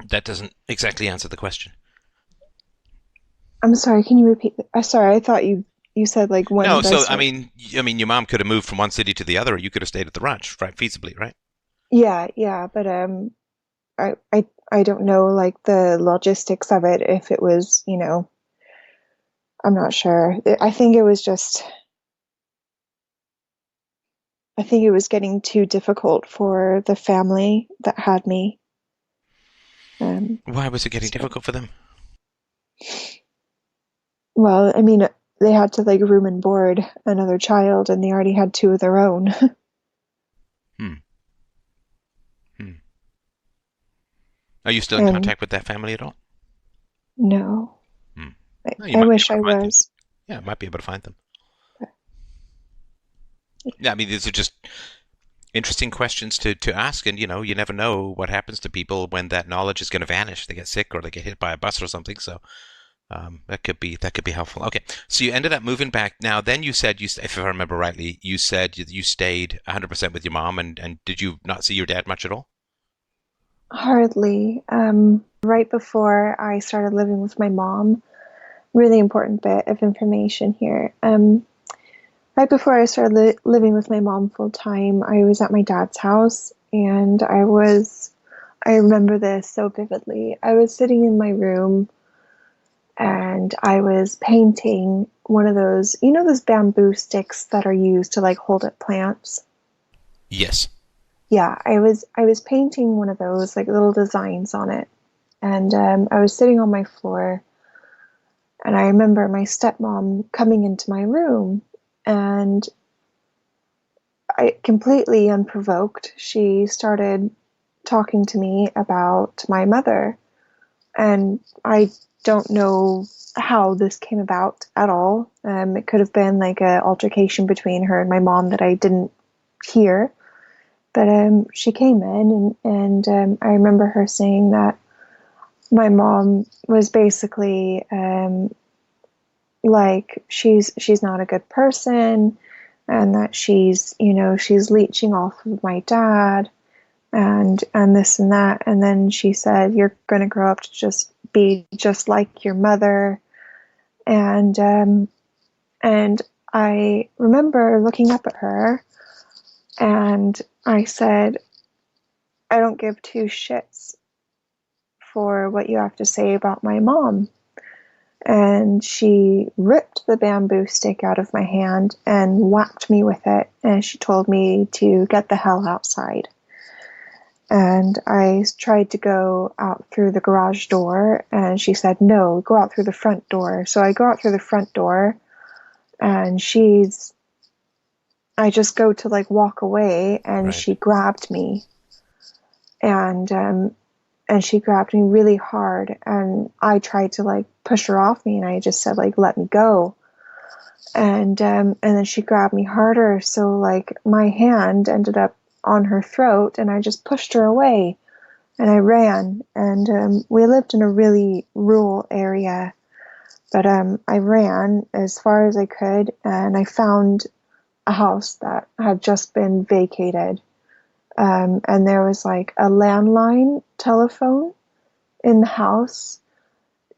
Speaker 1: That doesn't exactly answer the question.
Speaker 2: I'm sorry, can you repeat? Sorry, I thought you said like when
Speaker 1: No,
Speaker 2: did I
Speaker 1: so
Speaker 2: start?
Speaker 1: I mean, your mom could have moved from one city to the other, or you could have stayed at the ranch, right? Feasibly, right?
Speaker 2: Yeah, yeah, but I don't know like the logistics of it. If it was, I'm not sure. I think it was getting too difficult for the family that had me. Um,
Speaker 1: Why was it getting
Speaker 2: so,
Speaker 1: difficult for them?
Speaker 2: well, I mean, they had to like room and board another child, and they already had two of their own.
Speaker 1: Hmm. Hmm. Are you still in
Speaker 2: And
Speaker 1: contact with that family at all?
Speaker 2: no,
Speaker 1: Hmm.
Speaker 2: I,
Speaker 1: Well, you
Speaker 2: I
Speaker 1: might be
Speaker 2: wish
Speaker 1: able
Speaker 2: I
Speaker 1: to find them.
Speaker 2: was.
Speaker 1: Yeah, might be able to find them.
Speaker 2: But,
Speaker 1: Yeah, I mean, these are just interesting questions to ask, and you never know what happens to people when that knowledge is going to vanish. They get sick or they get hit by a bus or something. So that could be helpful. Okay, so you ended up moving back. Now, then you said if I remember rightly, you said you stayed 100% with your mom, and did you not see your dad much at all?
Speaker 2: hardly. Right before I started living with my mom, really important bit of information here. Right before I started living with my mom full time, I was at my dad's house, and I remember this so vividly. I was sitting in my room, and I was painting one of those, those bamboo sticks that are used to like hold up plants.
Speaker 1: Yes.
Speaker 2: Yeah, I was painting one of those like little designs on it, and I was sitting on my floor, and I remember my stepmom coming into my room, and I completely unprovoked, she started talking to me about my mother, and I don't know how this came about at all. It could have been like an altercation between her and my mom that I didn't hear. But she came in, and I remember her saying that my mom was basically like she's not a good person, and that she's leeching off of my dad, and this and that. And then she said, "You're going to grow up to just be just like your mother." And and I remember looking up at her, and I said, "I don't give two shits for what you have to say about my mom." And she ripped the bamboo stick out of my hand and whacked me with it, and she told me to get the hell outside. And I tried to go out through the garage door, and she said, "No, go out through the front door." So I go out through the front door, and she's I just go to like walk away, and
Speaker 1: Right.
Speaker 2: she grabbed me, and she grabbed me really hard, and I tried to like push her off me, and I just said like, let me go. And then she grabbed me harder, so like my hand ended up on her throat, and I just pushed her away, and I ran. And we lived in a really rural area, but I ran as far as I could, and I found a house that had just been vacated. And there was like a landline telephone in the house.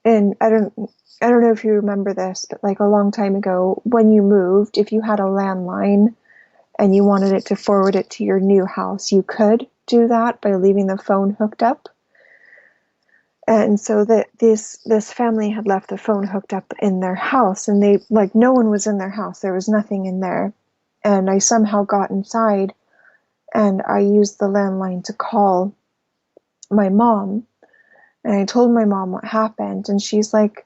Speaker 2: And I don't know if you remember this, but like a long time ago, when you moved, if you had a landline and you wanted it to forward it to your new house, you could do that by leaving the phone hooked up. And so that this family had left the phone hooked up in their house, and they like no one was in their house. There was nothing in there. And I somehow got inside, and I used the landline to call my mom. And I told my mom what happened, and she's like,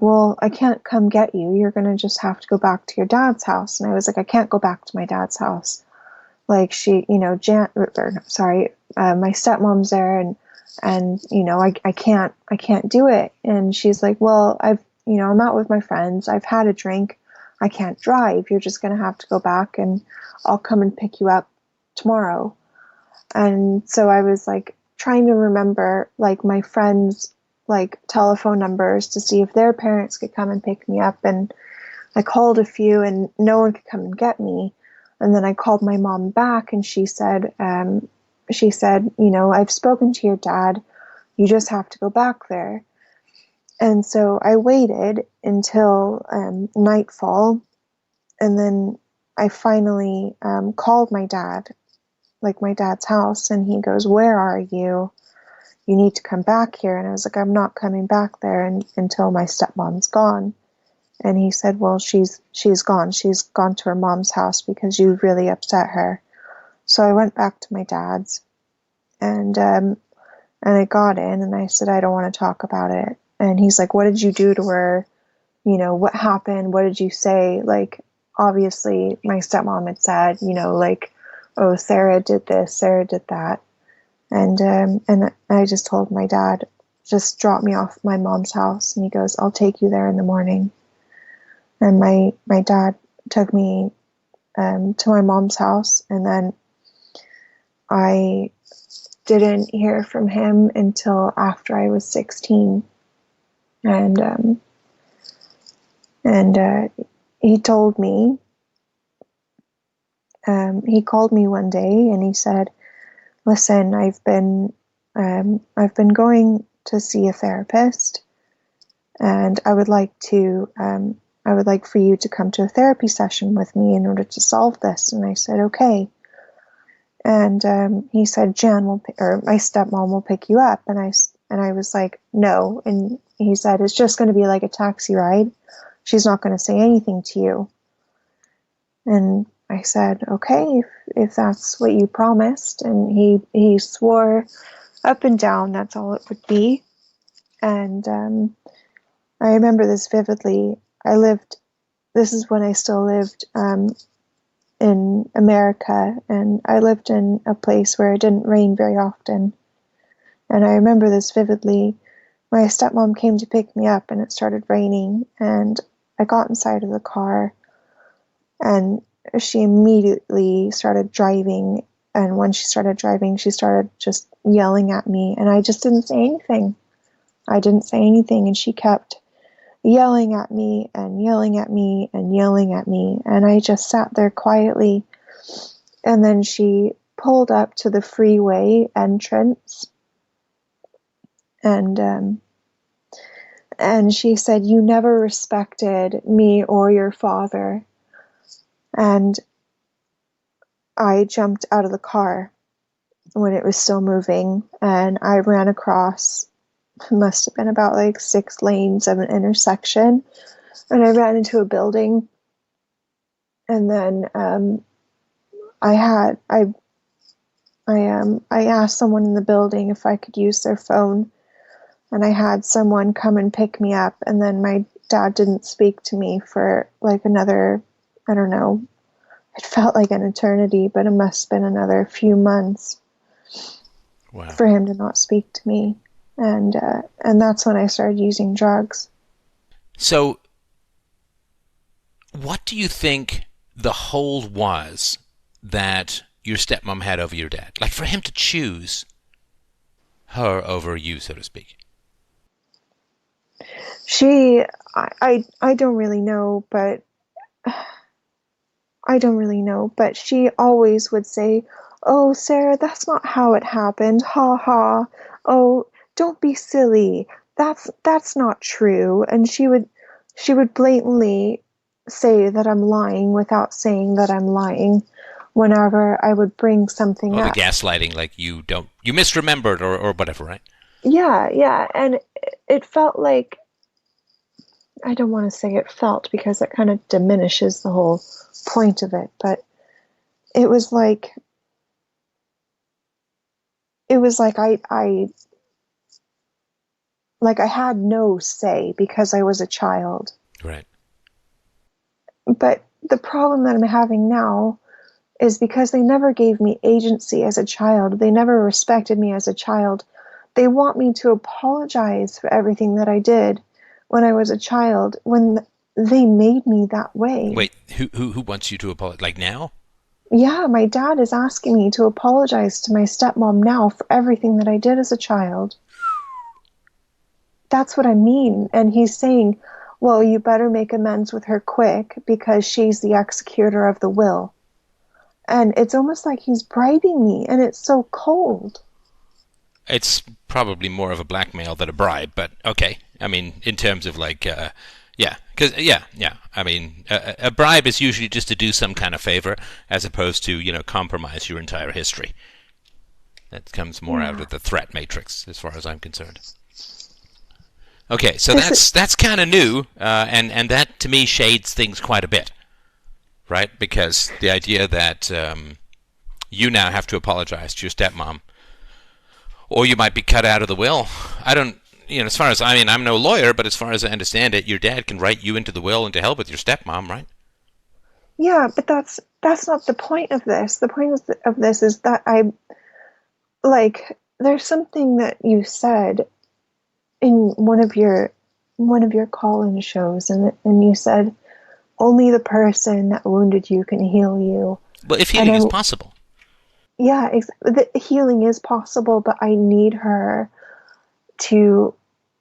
Speaker 2: well, I can't come get you. You're going to just have to go back to your dad's house. And I was like, I can't go back to my dad's house. Like my stepmom's there, and I can't do it. And she's like, well, I'm out with my friends. I've had a drink. I can't drive. You're just going to have to go back, and I'll come and pick you up tomorrow. And so I was like trying to remember like my friends like telephone numbers to see if their parents could come and pick me up, and I called a few and no one could come and get me. And then I called my mom back, and she said, I've spoken to your dad. You just have to go back there. And so I waited until nightfall, and then I finally called my dad, like my dad's house, and he goes, where are you? You need to come back here. And I was like, I'm not coming back there until my stepmom's gone. And he said, well, she's gone. She's gone to her mom's house because you really upset her. So I went back to my dad's, and I got in, and I said, I don't want to talk about it. And he's like, what did you do to her? What happened? What did you say? Like, obviously my stepmom had said, like, oh, Sarah did this, Sarah did that. And I just told my dad, just drop me off my mom's house. And he goes, I'll take you there in the morning. And my dad took me to my mom's house, and then I didn't hear from him until after I was 16. And he told me, he called me one day, and he said, listen, I've been going to see a therapist, and I would like for you to come to a therapy session with me in order to solve this. And I said, okay. And he said, or my stepmom will pick you up. And I was like, no. And he said, it's just going to be like a taxi ride. She's not going to say anything to you. And I said, okay, if that's what you promised. And he swore up and down that's all it would be. And I remember this vividly. This is when I still lived in America, and I lived in a place where it didn't rain very often. And I remember this vividly. My stepmom came to pick me up, and it started raining, and I got inside of the car, and she immediately started driving. And when she started driving, she started just yelling at me, and I just didn't say anything. I didn't say anything, and she kept yelling at me and yelling at me and yelling at me. And I just sat there quietly. And then she pulled up to the freeway entrance, and she said, you never respected me or your father. And I jumped out of the car when it was still moving, and I ran across, must have been about like 6 lanes of an intersection, and I ran into a building. And then I asked someone in the building if I could use their phone, and I had someone come and pick me up. And then my dad didn't speak to me for like another, I don't know, it felt like an eternity, but it must have been another few months
Speaker 1: Wow.
Speaker 2: for him to not speak to me. And that's when I started using drugs.
Speaker 1: So, what do you think the hold was that your stepmom had over your dad? Like for him to choose her over you, so to speak.
Speaker 2: She, I don't really know, but she always would say, "Oh, Sarah, that's not how it happened. Ha ha. Oh, don't be silly. That's not true." And she would blatantly say that I'm lying without saying that I'm lying whenever I would bring something
Speaker 1: Or the
Speaker 2: up.
Speaker 1: gaslighting, like you misremembered or whatever, right?
Speaker 2: Yeah, yeah, and it felt like, I don't want to say it felt because it kind of diminishes the whole point of it, but it was like it was like I had no say because I was a child.
Speaker 1: Right.
Speaker 2: But the problem that I'm having now is because they never gave me agency as a child. They never respected me as a child. They want me to apologize for everything that I did when I was a child, when they made me that way.
Speaker 1: Wait, who wants you to apologize? Like now?
Speaker 2: Yeah, my dad is asking me to apologize to my stepmom now for everything that I did as a child. That's what I mean. And he's saying, well, you better make amends with her quick because she's the executor of the will. And it's almost like he's bribing me, and it's so cold.
Speaker 1: It's probably more of a blackmail than a bribe, but okay. I mean, in terms of like, yeah, because yeah. I mean, a bribe is usually just to do some kind of favor, as opposed to compromise your entire history. That comes more out
Speaker 2: Yeah.
Speaker 1: of the threat matrix, as far as I'm concerned. Okay, so
Speaker 2: This is,
Speaker 1: that's kind of new, and that to me shades things quite a bit, right? Because the idea that you now have to apologize to your stepmom, or you might be cut out of the will. I don't, as far as I mean, I'm no lawyer, but as far as I understand it, your dad can write you into the will and to hell with your stepmom, right?
Speaker 2: yeah, but that's not the point of this. The point of this is that there's something that you said in one of your call-in shows, and you said only the person that wounded you can heal you.
Speaker 1: Well, if
Speaker 2: And
Speaker 1: healing is
Speaker 2: I
Speaker 1: possible.
Speaker 2: Yeah, the healing is possible, but I need her to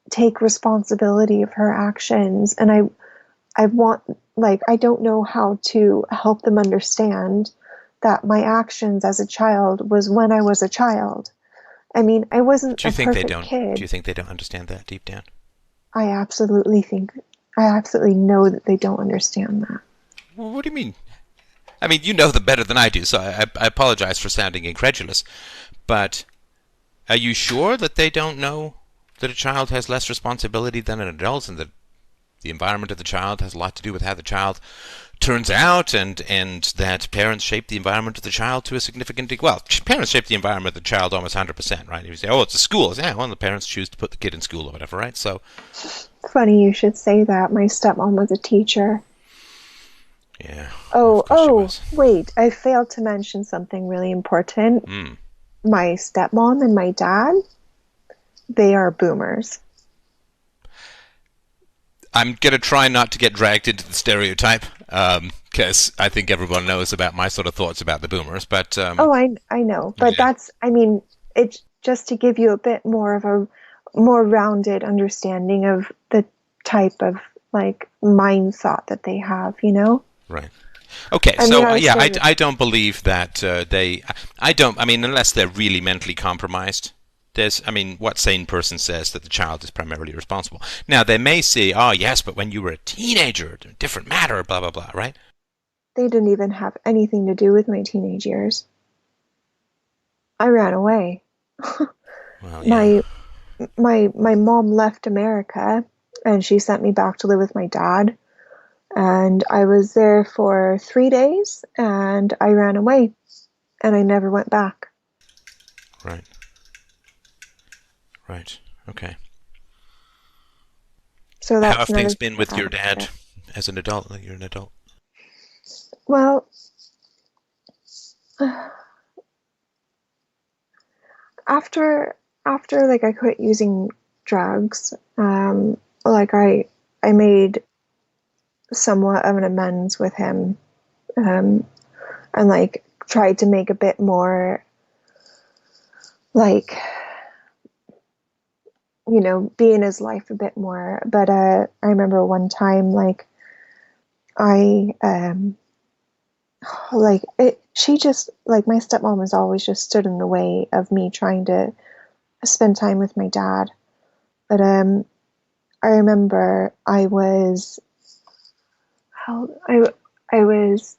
Speaker 2: take responsibility of her actions, and I want, like, I don't know how to help them understand that my actions as a child was when I was a child. I mean, I wasn't
Speaker 1: Do
Speaker 2: a
Speaker 1: you think they
Speaker 2: perfect
Speaker 1: don't? Do
Speaker 2: kid.
Speaker 1: you think they don't understand that deep down?
Speaker 2: I absolutely think, I absolutely know that they don't understand that.
Speaker 1: Well, what do you mean? I mean, you know them better than I do, so I apologize for sounding incredulous. But are you sure that they don't know that a child has less responsibility than an adult, and that the environment of the child has a lot to do with how the child turns out, and that parents shape the environment of the child to a significant degree? Well, parents shape the environment of the child almost 100%, right? You say, oh, it's a school. Yeah, well, the parents choose to put the kid in school or whatever, right? So,
Speaker 2: Funny you should say that. My stepmom was a teacher.
Speaker 1: yeah, of
Speaker 2: Oh,
Speaker 1: course she
Speaker 2: oh,
Speaker 1: was.
Speaker 2: wait, I failed to mention something really important.
Speaker 1: Hmm.
Speaker 2: My stepmom and my dad, they are boomers.
Speaker 1: I'm going to try not to get dragged into the stereotype, because I think everyone knows about my sort of thoughts about the boomers. But
Speaker 2: Oh, I know, but
Speaker 1: yeah,
Speaker 2: I mean, it's just to give you a bit more of a more rounded understanding of the type of, like, mind thought that they have, you know?
Speaker 1: right. Okay,
Speaker 2: I mean,
Speaker 1: so
Speaker 2: I was
Speaker 1: yeah,
Speaker 2: sort of,
Speaker 1: I don't believe that they. I don't. I mean, unless they're really mentally compromised. There's, I mean, what sane person says that the child is primarily responsible? Now, they may say, oh, yes, but when you were a teenager, different matter, blah, blah, blah, right?
Speaker 2: they didn't even have anything to do with my teenage years. I ran away.
Speaker 1: Well, yeah,
Speaker 2: My my mom left America and she sent me back to live with my dad. And I was there for 3 days and I ran away and I never went back.
Speaker 1: right, right, okay.
Speaker 2: So
Speaker 1: How
Speaker 2: that's
Speaker 1: have
Speaker 2: another
Speaker 1: things
Speaker 2: thing
Speaker 1: been
Speaker 2: to
Speaker 1: with
Speaker 2: add
Speaker 1: your
Speaker 2: about
Speaker 1: dad
Speaker 2: it.
Speaker 1: as an adult? Like you're an adult.
Speaker 2: Well, after after like I quit using drugs, like I made somewhat of an amends with him, um, and like tried to make a bit more like be in his life a bit more. But I remember one time like I like it. She just like my stepmom has always just stood in the way of me trying to spend time with my dad. But I remember I was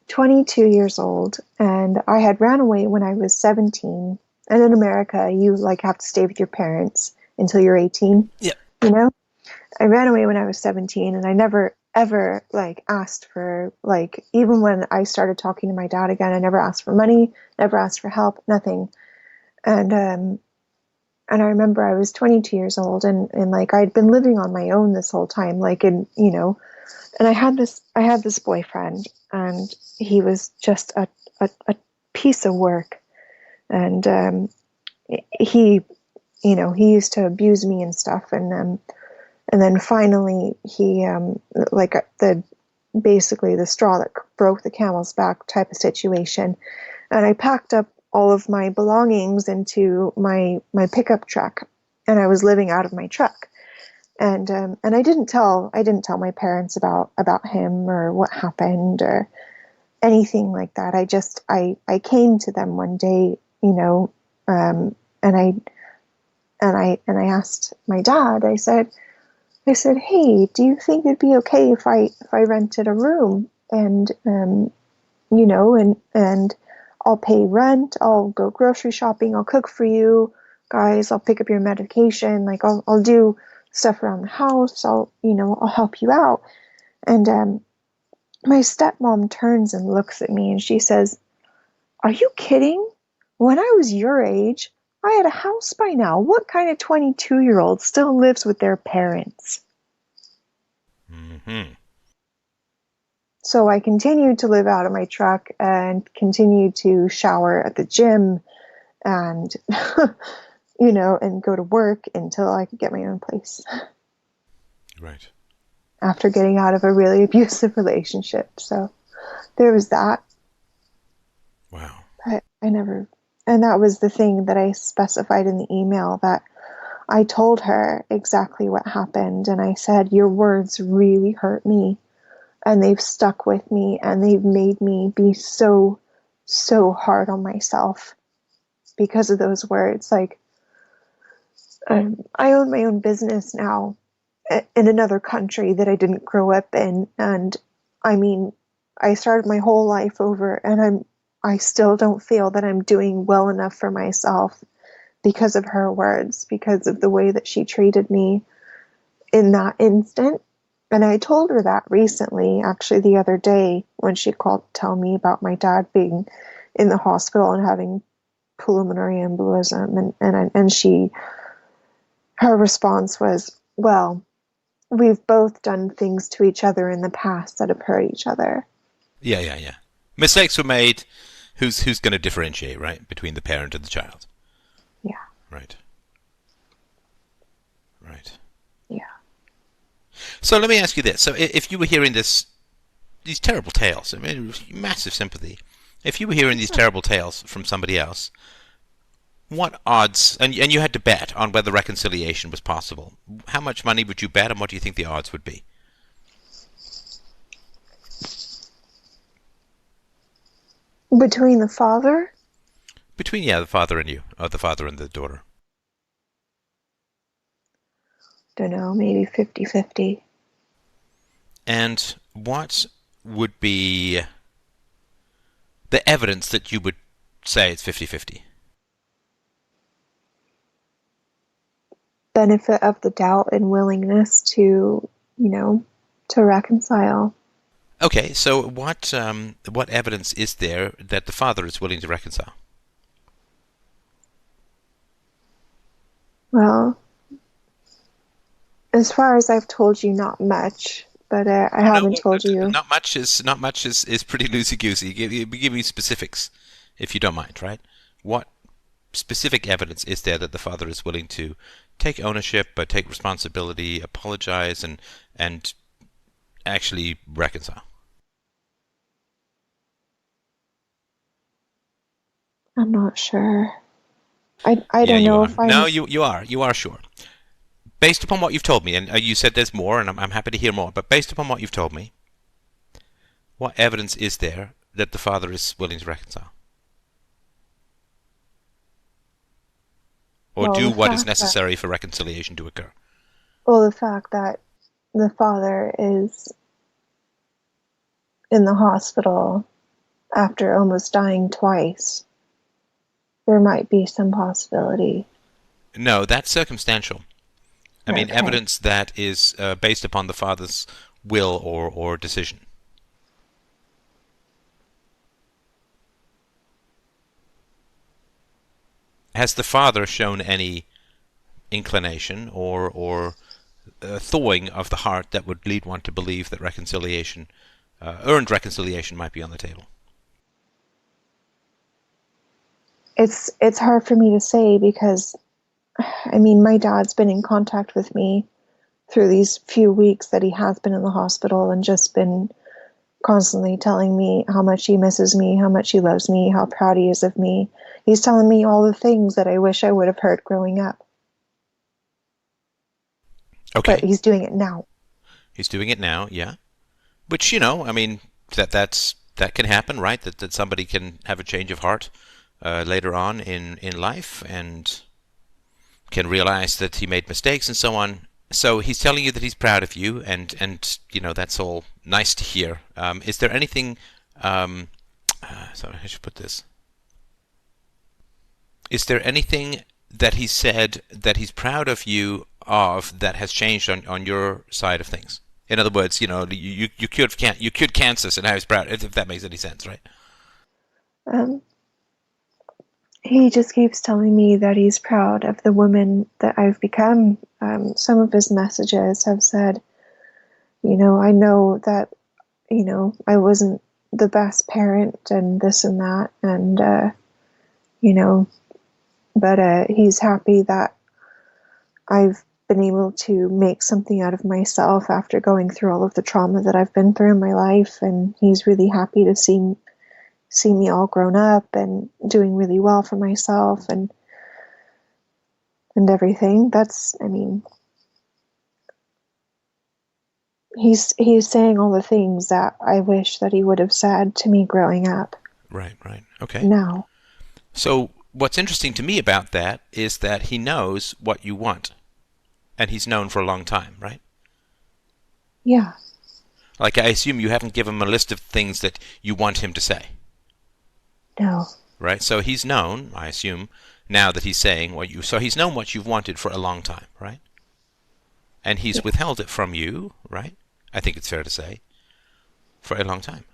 Speaker 2: 22 years old and I had ran away when I was 17. And in America, you like have to stay with your parents until you're 18,
Speaker 1: Yeah.
Speaker 2: you know? I ran away when I was 17 and I never ever like asked for like even when I started talking to my dad again, I never asked for money, never asked for help, nothing. And and I remember I was 22 years old and like I'd been living on my own this whole time, like in and I had this boyfriend and he was just a piece of work. And he he used to abuse me and stuff. And then finally he like the basically the straw that broke the camel's back type of situation. And I packed up all of my belongings into my pickup truck and I was living out of my truck. And I didn't tell my parents about him or what happened or anything like that. I came to them one day, and I asked my dad. I said, hey, do you think it'd be okay if I rented a room and and I'll pay rent, I'll go grocery shopping, I'll cook for you guys, I'll pick up your medication, like I'll do stuff around the house, I'll help you out. And my stepmom turns and looks at me and she says, are you kidding? When I was your age, I had a house by now. What kind of 22-year-old still lives with their parents?
Speaker 1: Hmm.
Speaker 2: So I continued to live out of my truck and continued to shower at the gym and, and go to work until I could get my own place
Speaker 1: Right.
Speaker 2: after getting out of a really abusive relationship. So there was that.
Speaker 1: Wow.
Speaker 2: But I never, and that was the thing that I specified in the email that I told her exactly what happened. And I said, your words really hurt me and they've stuck with me and they've made me be so, so hard on myself because of those words. Like, I own my own business now in another country that I didn't grow up in. And I mean, I started my whole life over and I still don't feel that I'm doing well enough for myself because of her words, because of the way that she treated me in that instant. And I told her that recently, actually the other day when she called to tell me about my dad being in the hospital and having pulmonary embolism. And her response was, well, we've both done things to each other in the past that have hurt each other.
Speaker 1: Yeah, yeah, yeah. Mistakes were made. Who's going to differentiate, right, between the parent and the child?
Speaker 2: Yeah.
Speaker 1: Right. Right.
Speaker 2: Yeah.
Speaker 1: So let me ask you this: so if you were hearing these terrible tales, I mean, massive sympathy. If you were hearing these terrible tales from somebody else, what odds? And you had to bet on whether reconciliation was possible. How much money would you bet, and what do you think the odds would be?
Speaker 2: Between the father,
Speaker 1: Between the father and you, or the father and the daughter.
Speaker 2: don't know, maybe 50-50.
Speaker 1: And what would be the evidence that you would say it's 50-50?
Speaker 2: Benefit of the doubt and willingness to, to reconcile.
Speaker 1: Okay, so what evidence is there that the father is willing to reconcile?
Speaker 2: Well, as far as I've told you, not much, but I
Speaker 1: No,
Speaker 2: haven't told you.
Speaker 1: not much is pretty loosey goosey. Give me specifics if you don't mind, right? What specific evidence is there that the father is willing to take ownership, but take responsibility, apologize, and actually reconcile?
Speaker 2: I'm not sure. I
Speaker 1: Yeah,
Speaker 2: don't
Speaker 1: you
Speaker 2: know
Speaker 1: are.
Speaker 2: if
Speaker 1: No,
Speaker 2: I'm.
Speaker 1: you are sure. Based upon what you've told me, and you said there's more, and I'm happy to hear more, but based upon what you've told me, what evidence is there that the father is willing to reconcile? Or
Speaker 2: Well,
Speaker 1: do
Speaker 2: the
Speaker 1: what is
Speaker 2: fact that
Speaker 1: necessary for reconciliation to occur?
Speaker 2: the fact that the father is in the hospital after almost dying twice, there might be some possibility.
Speaker 1: No, that's circumstantial. I mean,
Speaker 2: Okay.
Speaker 1: evidence that is based upon the father's will or decision. Has the father shown any inclination or thawing of the heart that would lead one to believe that reconciliation, earned reconciliation, might be on the table?
Speaker 2: It's hard for me to say because I mean my dad's been in contact with me through these few weeks that he has been in the hospital and just been constantly telling me how much he misses me, how much he loves me, how proud he is of me. He's telling me all the things that I wish I would have heard growing up, but
Speaker 1: Okay,
Speaker 2: he's doing it now.
Speaker 1: he's doing it now, yeah. Which I mean, that can happen, right? That somebody can have a change of heart later on in life and can realize that he made mistakes and so on. So he's telling you that he's proud of you, and that's all nice to hear. Is there anything? Sorry, I should put this. Is there anything that he said that he's proud of you of that has changed on your side of things? In other words, you cured cancer, and I was proud. If that makes any sense, right?
Speaker 2: Um, he just keeps telling me that he's proud of the woman that I've become. Some of his messages have said, I know that, I wasn't the best parent and this and that. And, you know, but he's happy that I've been able to make something out of myself after going through all of the trauma that I've been through in my life. And he's really happy to see me all grown up and doing really well for myself and everything. That's, I mean, he's saying all the things that I wish that he would have said to me growing up
Speaker 1: Right, right. Okay.
Speaker 2: now.
Speaker 1: So what's interesting to me about that is that he knows what you want, and he's known for a long time, right?
Speaker 2: Yeah.
Speaker 1: Like I assume you haven't given him a list of things that you want him to say,
Speaker 2: No.
Speaker 1: right? So he's known, I assume, now that he's saying what you. So he's known what you've wanted for a long time, right? And he's
Speaker 2: Yeah.
Speaker 1: withheld it from you, right? I think it's fair to say, for a long time.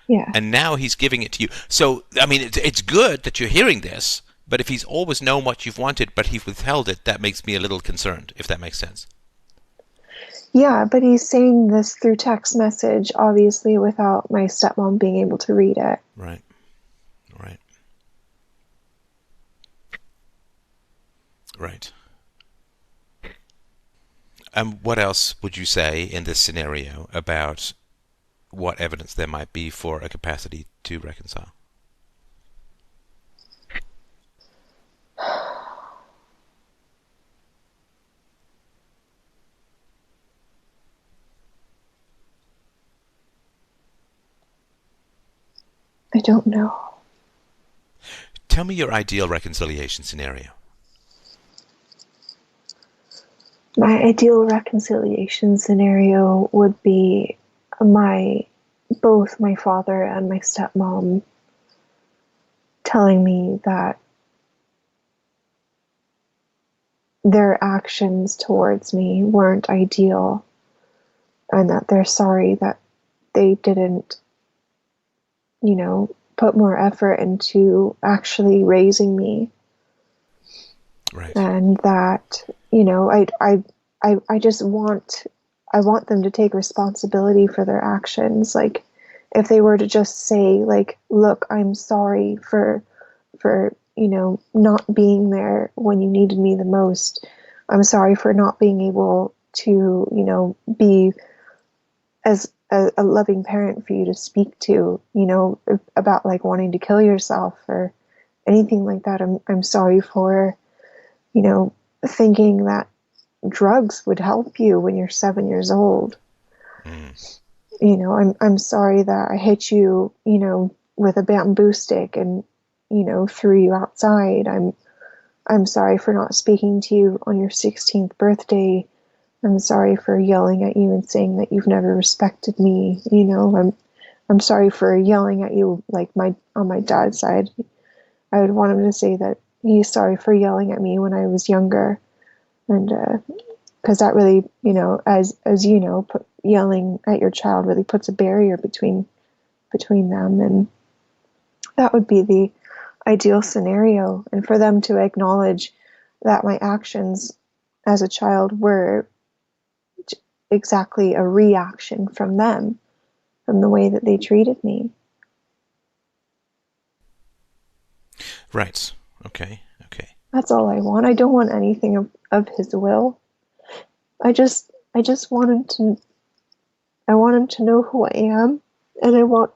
Speaker 2: Yeah.
Speaker 1: And now he's giving it to you. So, I mean, it's good that you're hearing this, but if he's always known what you've wanted, but he's withheld it, that makes me a little concerned, if that makes sense.
Speaker 2: Yeah, but he's saying this through text message, obviously without my stepmom being able to read it.
Speaker 1: Right, right, right. What else would you say in this scenario about what evidence there might be for a capacity to reconcile?
Speaker 2: I don't know.
Speaker 1: Tell me your ideal reconciliation scenario.
Speaker 2: My ideal reconciliation scenario would be my both my father and my stepmom telling me that their actions towards me weren't ideal and that they're sorry that they didn't, put more effort into actually raising me
Speaker 1: Right.
Speaker 2: and that, I just want them to take responsibility for their actions. Like, if they were to just say, like, look, I'm sorry for not being there when you needed me the most. I'm sorry for not being able to, be as a loving parent for you to speak to, about like wanting to kill yourself or anything like that. I'm sorry for, thinking that drugs would help you when you're 7 years old.
Speaker 1: Mm.
Speaker 2: I'm sorry that I hit you, with a bamboo stick and, threw you outside. I'm sorry for not speaking to you on your 16th birthday. I'm sorry for yelling at you and saying that you've never respected me. I'm sorry for yelling at you, like on my dad's side. I would want him to say that he's sorry for yelling at me when I was younger, and because that really, as you know, yelling at your child really puts a barrier between them, and that would be the ideal scenario. And for them to acknowledge that my actions as a child were exactly a reaction from them, from the way that they treated me.
Speaker 1: Right. Okay. Okay.
Speaker 2: That's all I want. I don't want anything of his will. I just want him to know who I am, and I want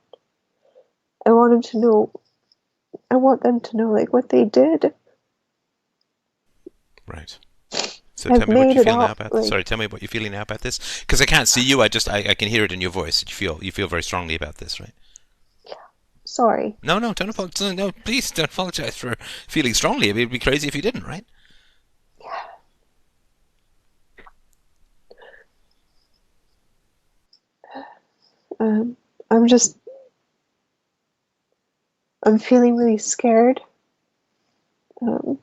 Speaker 2: him to know I want them to know like what they did.
Speaker 1: Right. So tell
Speaker 2: I've
Speaker 1: me what
Speaker 2: made
Speaker 1: you
Speaker 2: it
Speaker 1: feel now
Speaker 2: out
Speaker 1: about this. Sorry,
Speaker 2: like
Speaker 1: tell me what you're feeling now about this. Because I can't see you. I can hear it in your voice. You feel very strongly about this, right?
Speaker 2: sorry.
Speaker 1: No, no, don't apologize. No, please don't apologize for feeling strongly. I mean, it'd be crazy if you didn't, right?
Speaker 2: Um I'm just I'm feeling really scared. Um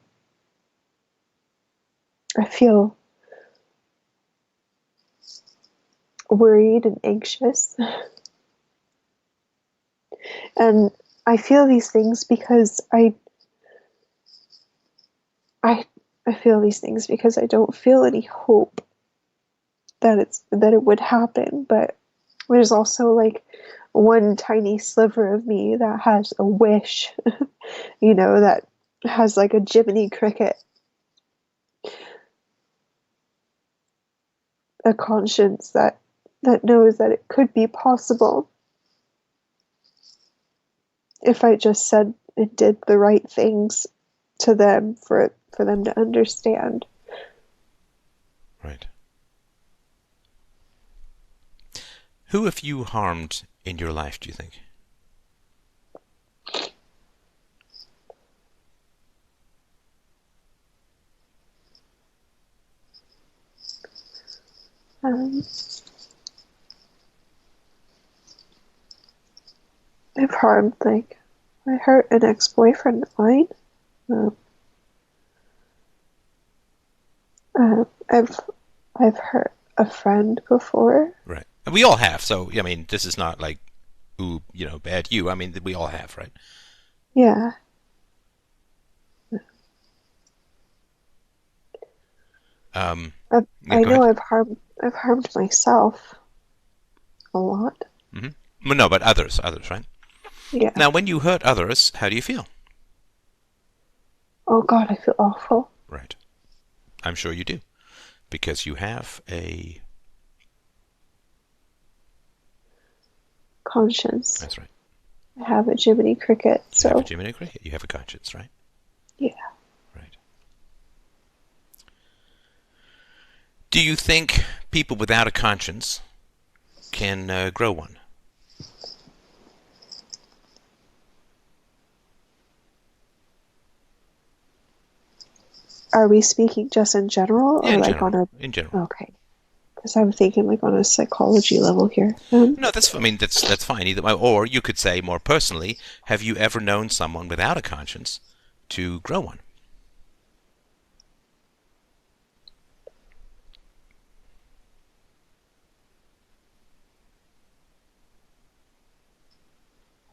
Speaker 2: I feel worried and anxious. And I feel these things because I I feel these things because I don't feel any hope that it would happen, but there's also like one tiny sliver of me that has a wish, that has like a Jiminy Cricket, a conscience that knows that it could be possible if I just said and did the right things to them for them to understand.
Speaker 1: Right. Who have you harmed in your life, do you think?
Speaker 2: Um, I've harmed like I hurt an ex-boyfriend of mine. Um, I've hurt a friend before.
Speaker 1: Right. And we all have. So, I mean, this is not like, ooh, bad you. I mean, we all have, right?
Speaker 2: Yeah,
Speaker 1: Yeah,
Speaker 2: I
Speaker 1: go
Speaker 2: know
Speaker 1: ahead.
Speaker 2: I've harmed myself a lot.
Speaker 1: Well, no, but others, right?
Speaker 2: Yeah.
Speaker 1: Now, when you hurt others, how do you feel?
Speaker 2: Oh God, I feel awful.
Speaker 1: Right. I'm sure you do. Because you have a...
Speaker 2: Conscience.
Speaker 1: That's right.
Speaker 2: I have a Jiminy Cricket,
Speaker 1: You have a
Speaker 2: so
Speaker 1: Jiminy Cricket. You have a conscience, right?
Speaker 2: yeah.
Speaker 1: Right. Do you think people without a conscience can grow one?
Speaker 2: Are we speaking just in general
Speaker 1: Yeah,
Speaker 2: or
Speaker 1: in
Speaker 2: like on
Speaker 1: general.
Speaker 2: a
Speaker 1: In general.
Speaker 2: okay? Because I'm thinking like on a psychology level here.
Speaker 1: No, I mean, that's fine. Either, or you could say more personally, have you ever known someone without a conscience to grow one?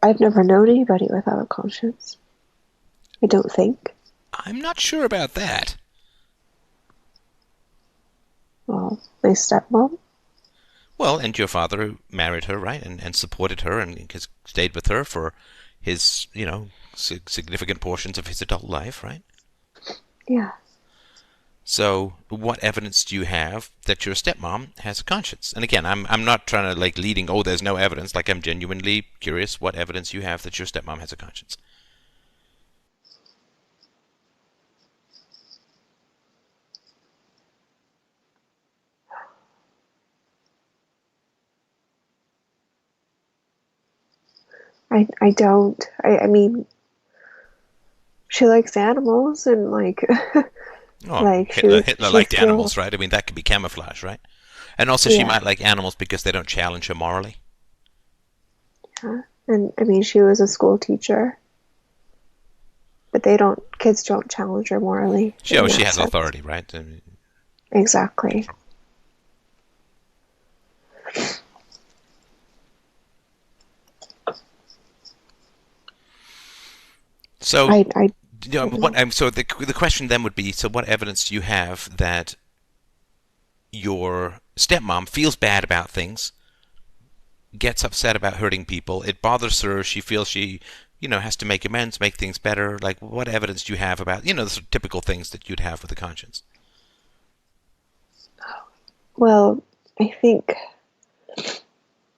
Speaker 2: I've never known anybody without a conscience. I don't think.
Speaker 1: I'm not sure about that.
Speaker 2: Well, my stepmom.
Speaker 1: Well, and your father married her, right, and supported her and has stayed with her for his, significant portions of his adult life, right?
Speaker 2: Yeah.
Speaker 1: So, what evidence do you have that your stepmom has a conscience? And again, I'm not trying to like leading. Oh, there's no evidence. Like I'm genuinely curious what evidence you have that your stepmom has a conscience.
Speaker 2: I don't. I mean, she likes animals and like
Speaker 1: Oh,
Speaker 2: like
Speaker 1: Hitler
Speaker 2: she
Speaker 1: liked
Speaker 2: feels
Speaker 1: animals, right? I mean, that could be camouflage, right? And also, she
Speaker 2: yeah,
Speaker 1: might like animals because they don't challenge her morally.
Speaker 2: yeah. And I mean, she was a school teacher, but kids don't challenge her morally in
Speaker 1: She
Speaker 2: that
Speaker 1: has
Speaker 2: sense.
Speaker 1: authority, right? I mean,
Speaker 2: Exactly.
Speaker 1: control. So,
Speaker 2: I don't know.
Speaker 1: so the question then would be: so, what evidence do you have that your stepmom feels bad about things, gets upset about hurting people, it bothers her, she feels she, has to make amends, make things better? Like, what evidence do you have about, the sort of typical things that you'd have with a conscience?
Speaker 2: Well, I think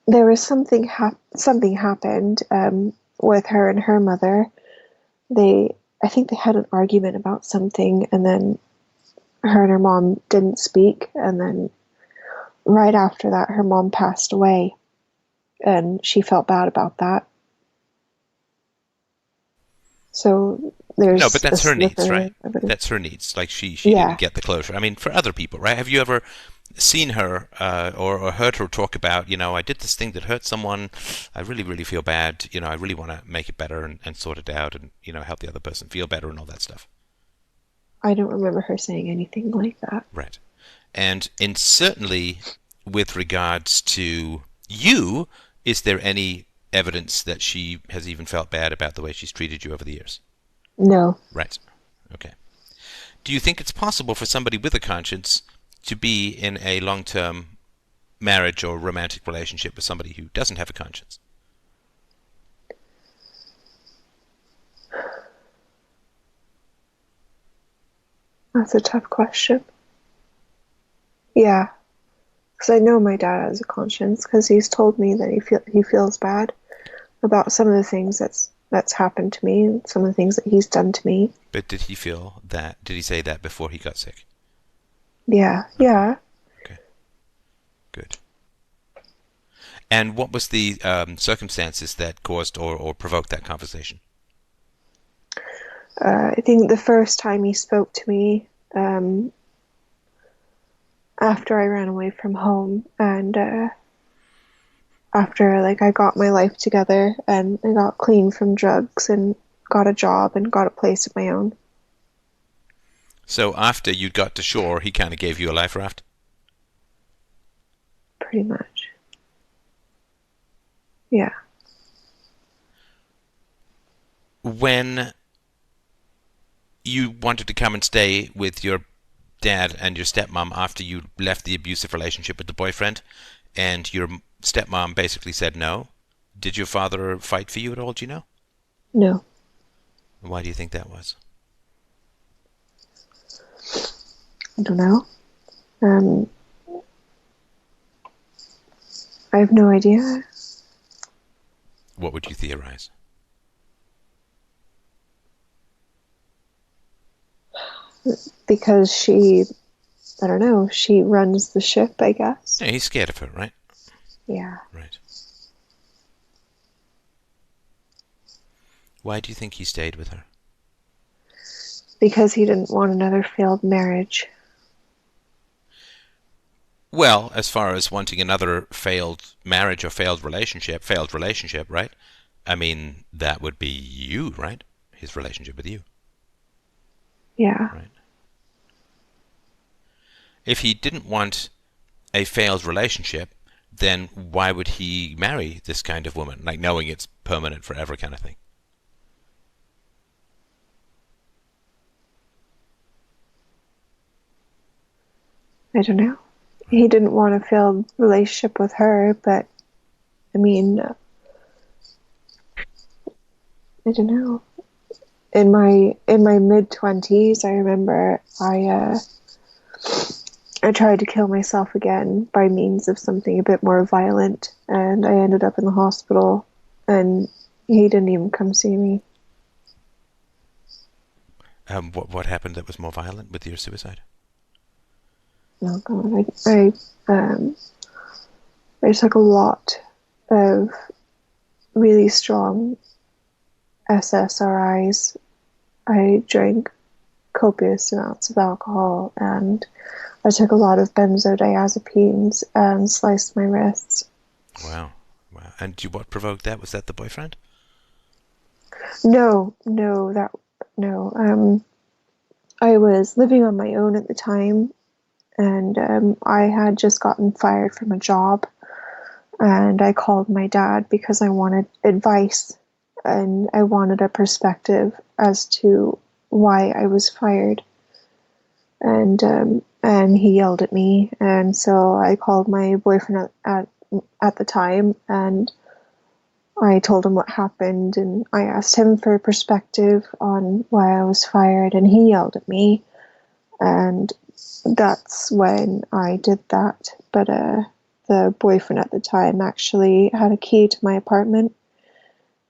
Speaker 2: there was something happened with her and her mother. I think they had an argument about something, and then her and her mom didn't speak, and then right after that, her mom passed away, and she felt bad about that. So
Speaker 1: No, but
Speaker 2: there's a
Speaker 1: that's her needs,
Speaker 2: sliver
Speaker 1: right?
Speaker 2: of evidence.
Speaker 1: That's her needs. Like she didn't
Speaker 2: Yeah,
Speaker 1: get the closure. I mean, for other people, right? Have you ever seen her or heard her talk about, I did this thing that hurt someone. I really, really feel bad. I really want to make it better and sort it out and, help the other person feel better and all that stuff.
Speaker 2: I don't remember her saying anything like that.
Speaker 1: Right. And certainly with regards to you, is there any evidence that she has even felt bad about the way she's treated you over the years?
Speaker 2: No,
Speaker 1: Right. Okay. Do you think it's possible for somebody with a conscience to be in a long-term marriage or romantic relationship with somebody who doesn't have a conscience?
Speaker 2: that's a tough question. Yeah, because I know my dad has a conscience because he's told me that he feels bad about some of the things that's happened to me and some of the things that he's done to me.
Speaker 1: But did he feel that? Did he say that before he got sick?
Speaker 2: Yeah,
Speaker 1: Okay.
Speaker 2: yeah.
Speaker 1: Okay. Good. And what was the circumstances that caused or provoked that conversation?
Speaker 2: I think the first time he spoke to me after I ran away from home and after like I got my life together and I got clean from drugs and got a job and got a place of my own.
Speaker 1: So after you got to shore, he kind of gave you a life raft?
Speaker 2: Pretty much. Yeah.
Speaker 1: When you wanted to come and stay with your dad and your stepmom after you left the abusive relationship with the boyfriend, and your stepmom basically said no, did your father fight for you at all? Do you know?
Speaker 2: No.
Speaker 1: Why do you think that was?
Speaker 2: I don't know. Um, I have no idea.
Speaker 1: What would you theorize?
Speaker 2: Because I don't know, she runs the ship, I guess.
Speaker 1: Yeah, he's scared of her, right?
Speaker 2: Yeah.
Speaker 1: Right. Why do you think he stayed with her?
Speaker 2: Because he didn't want another failed marriage.
Speaker 1: Well, as far as wanting another failed marriage or failed relationship, right? I mean, that would be you, right? His relationship with you,
Speaker 2: Yeah.
Speaker 1: right? If he didn't want a failed relationship, then why would he marry this kind of woman? Like knowing it's permanent forever kind of thing.
Speaker 2: I don't know. he didn't want a failed relationship with her, but I mean, I don't know. In my mid-20s, I remember I tried to kill myself again by means of something a bit more violent, and I ended up in the hospital, and he didn't even come see me.
Speaker 1: What happened that was more violent with your suicide?
Speaker 2: Oh God, I took a lot of really strong SSRIs. I drank copious amounts of alcohol, and I took a lot of benzodiazepines and sliced my wrists.
Speaker 1: Wow. Wow. And what provoked that? Was that the boyfriend?
Speaker 2: No, no, that no. I was living on my own at the time, and I had just gotten fired from a job, and I called my dad because I wanted advice and I wanted a perspective as to why I was fired. And he yelled at me, and so I called my boyfriend at the time, and I told him what happened, and I asked him for a perspective on why I was fired, and he yelled at me, and that's when I did that. But the boyfriend at the time actually had a key to my apartment,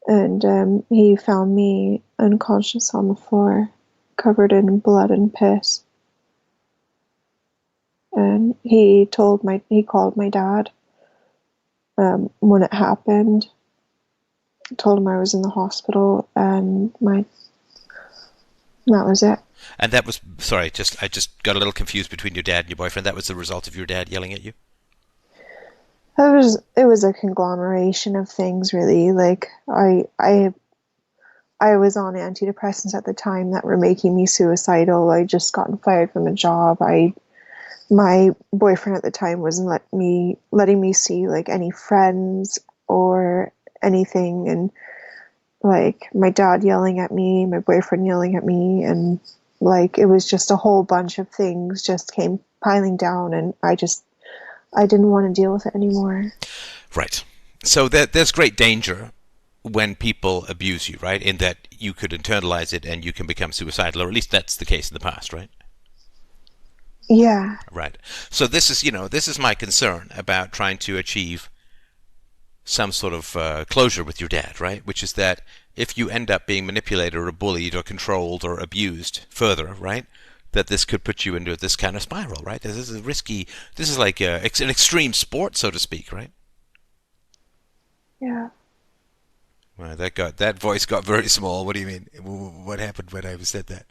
Speaker 2: and he found me unconscious on the floor, covered in blood and piss. And he called my dad when it happened. Told him I was in the hospital, and that was it.
Speaker 1: And that was, sorry, I just got a little confused between your dad and your boyfriend. That was the result of your dad yelling at you?
Speaker 2: It was a conglomeration of things, really. Like I was on antidepressants at the time that were making me suicidal. I just gotten fired from a job. My boyfriend at the time wasn't letting me see like any friends or anything, and like my dad yelling at me, my boyfriend yelling at me, and like it was just a whole bunch of things just came piling down, and I didn't want to deal with it anymore.
Speaker 1: Right. So there's great danger when people abuse you, right? In that you could internalize it and you can become suicidal, or at least that's the case in the past, right?
Speaker 2: Yeah.
Speaker 1: Right. So this is my concern about trying to achieve some sort of closure with your dad, right? Which is that if you end up being manipulated or bullied or controlled or abused further, right? That this could put you into this kind of spiral, right? This is risky. This is like it's an extreme sport, so to speak, right?
Speaker 2: Yeah.
Speaker 1: Well, that voice got very small. What do you mean? What happened when I said that?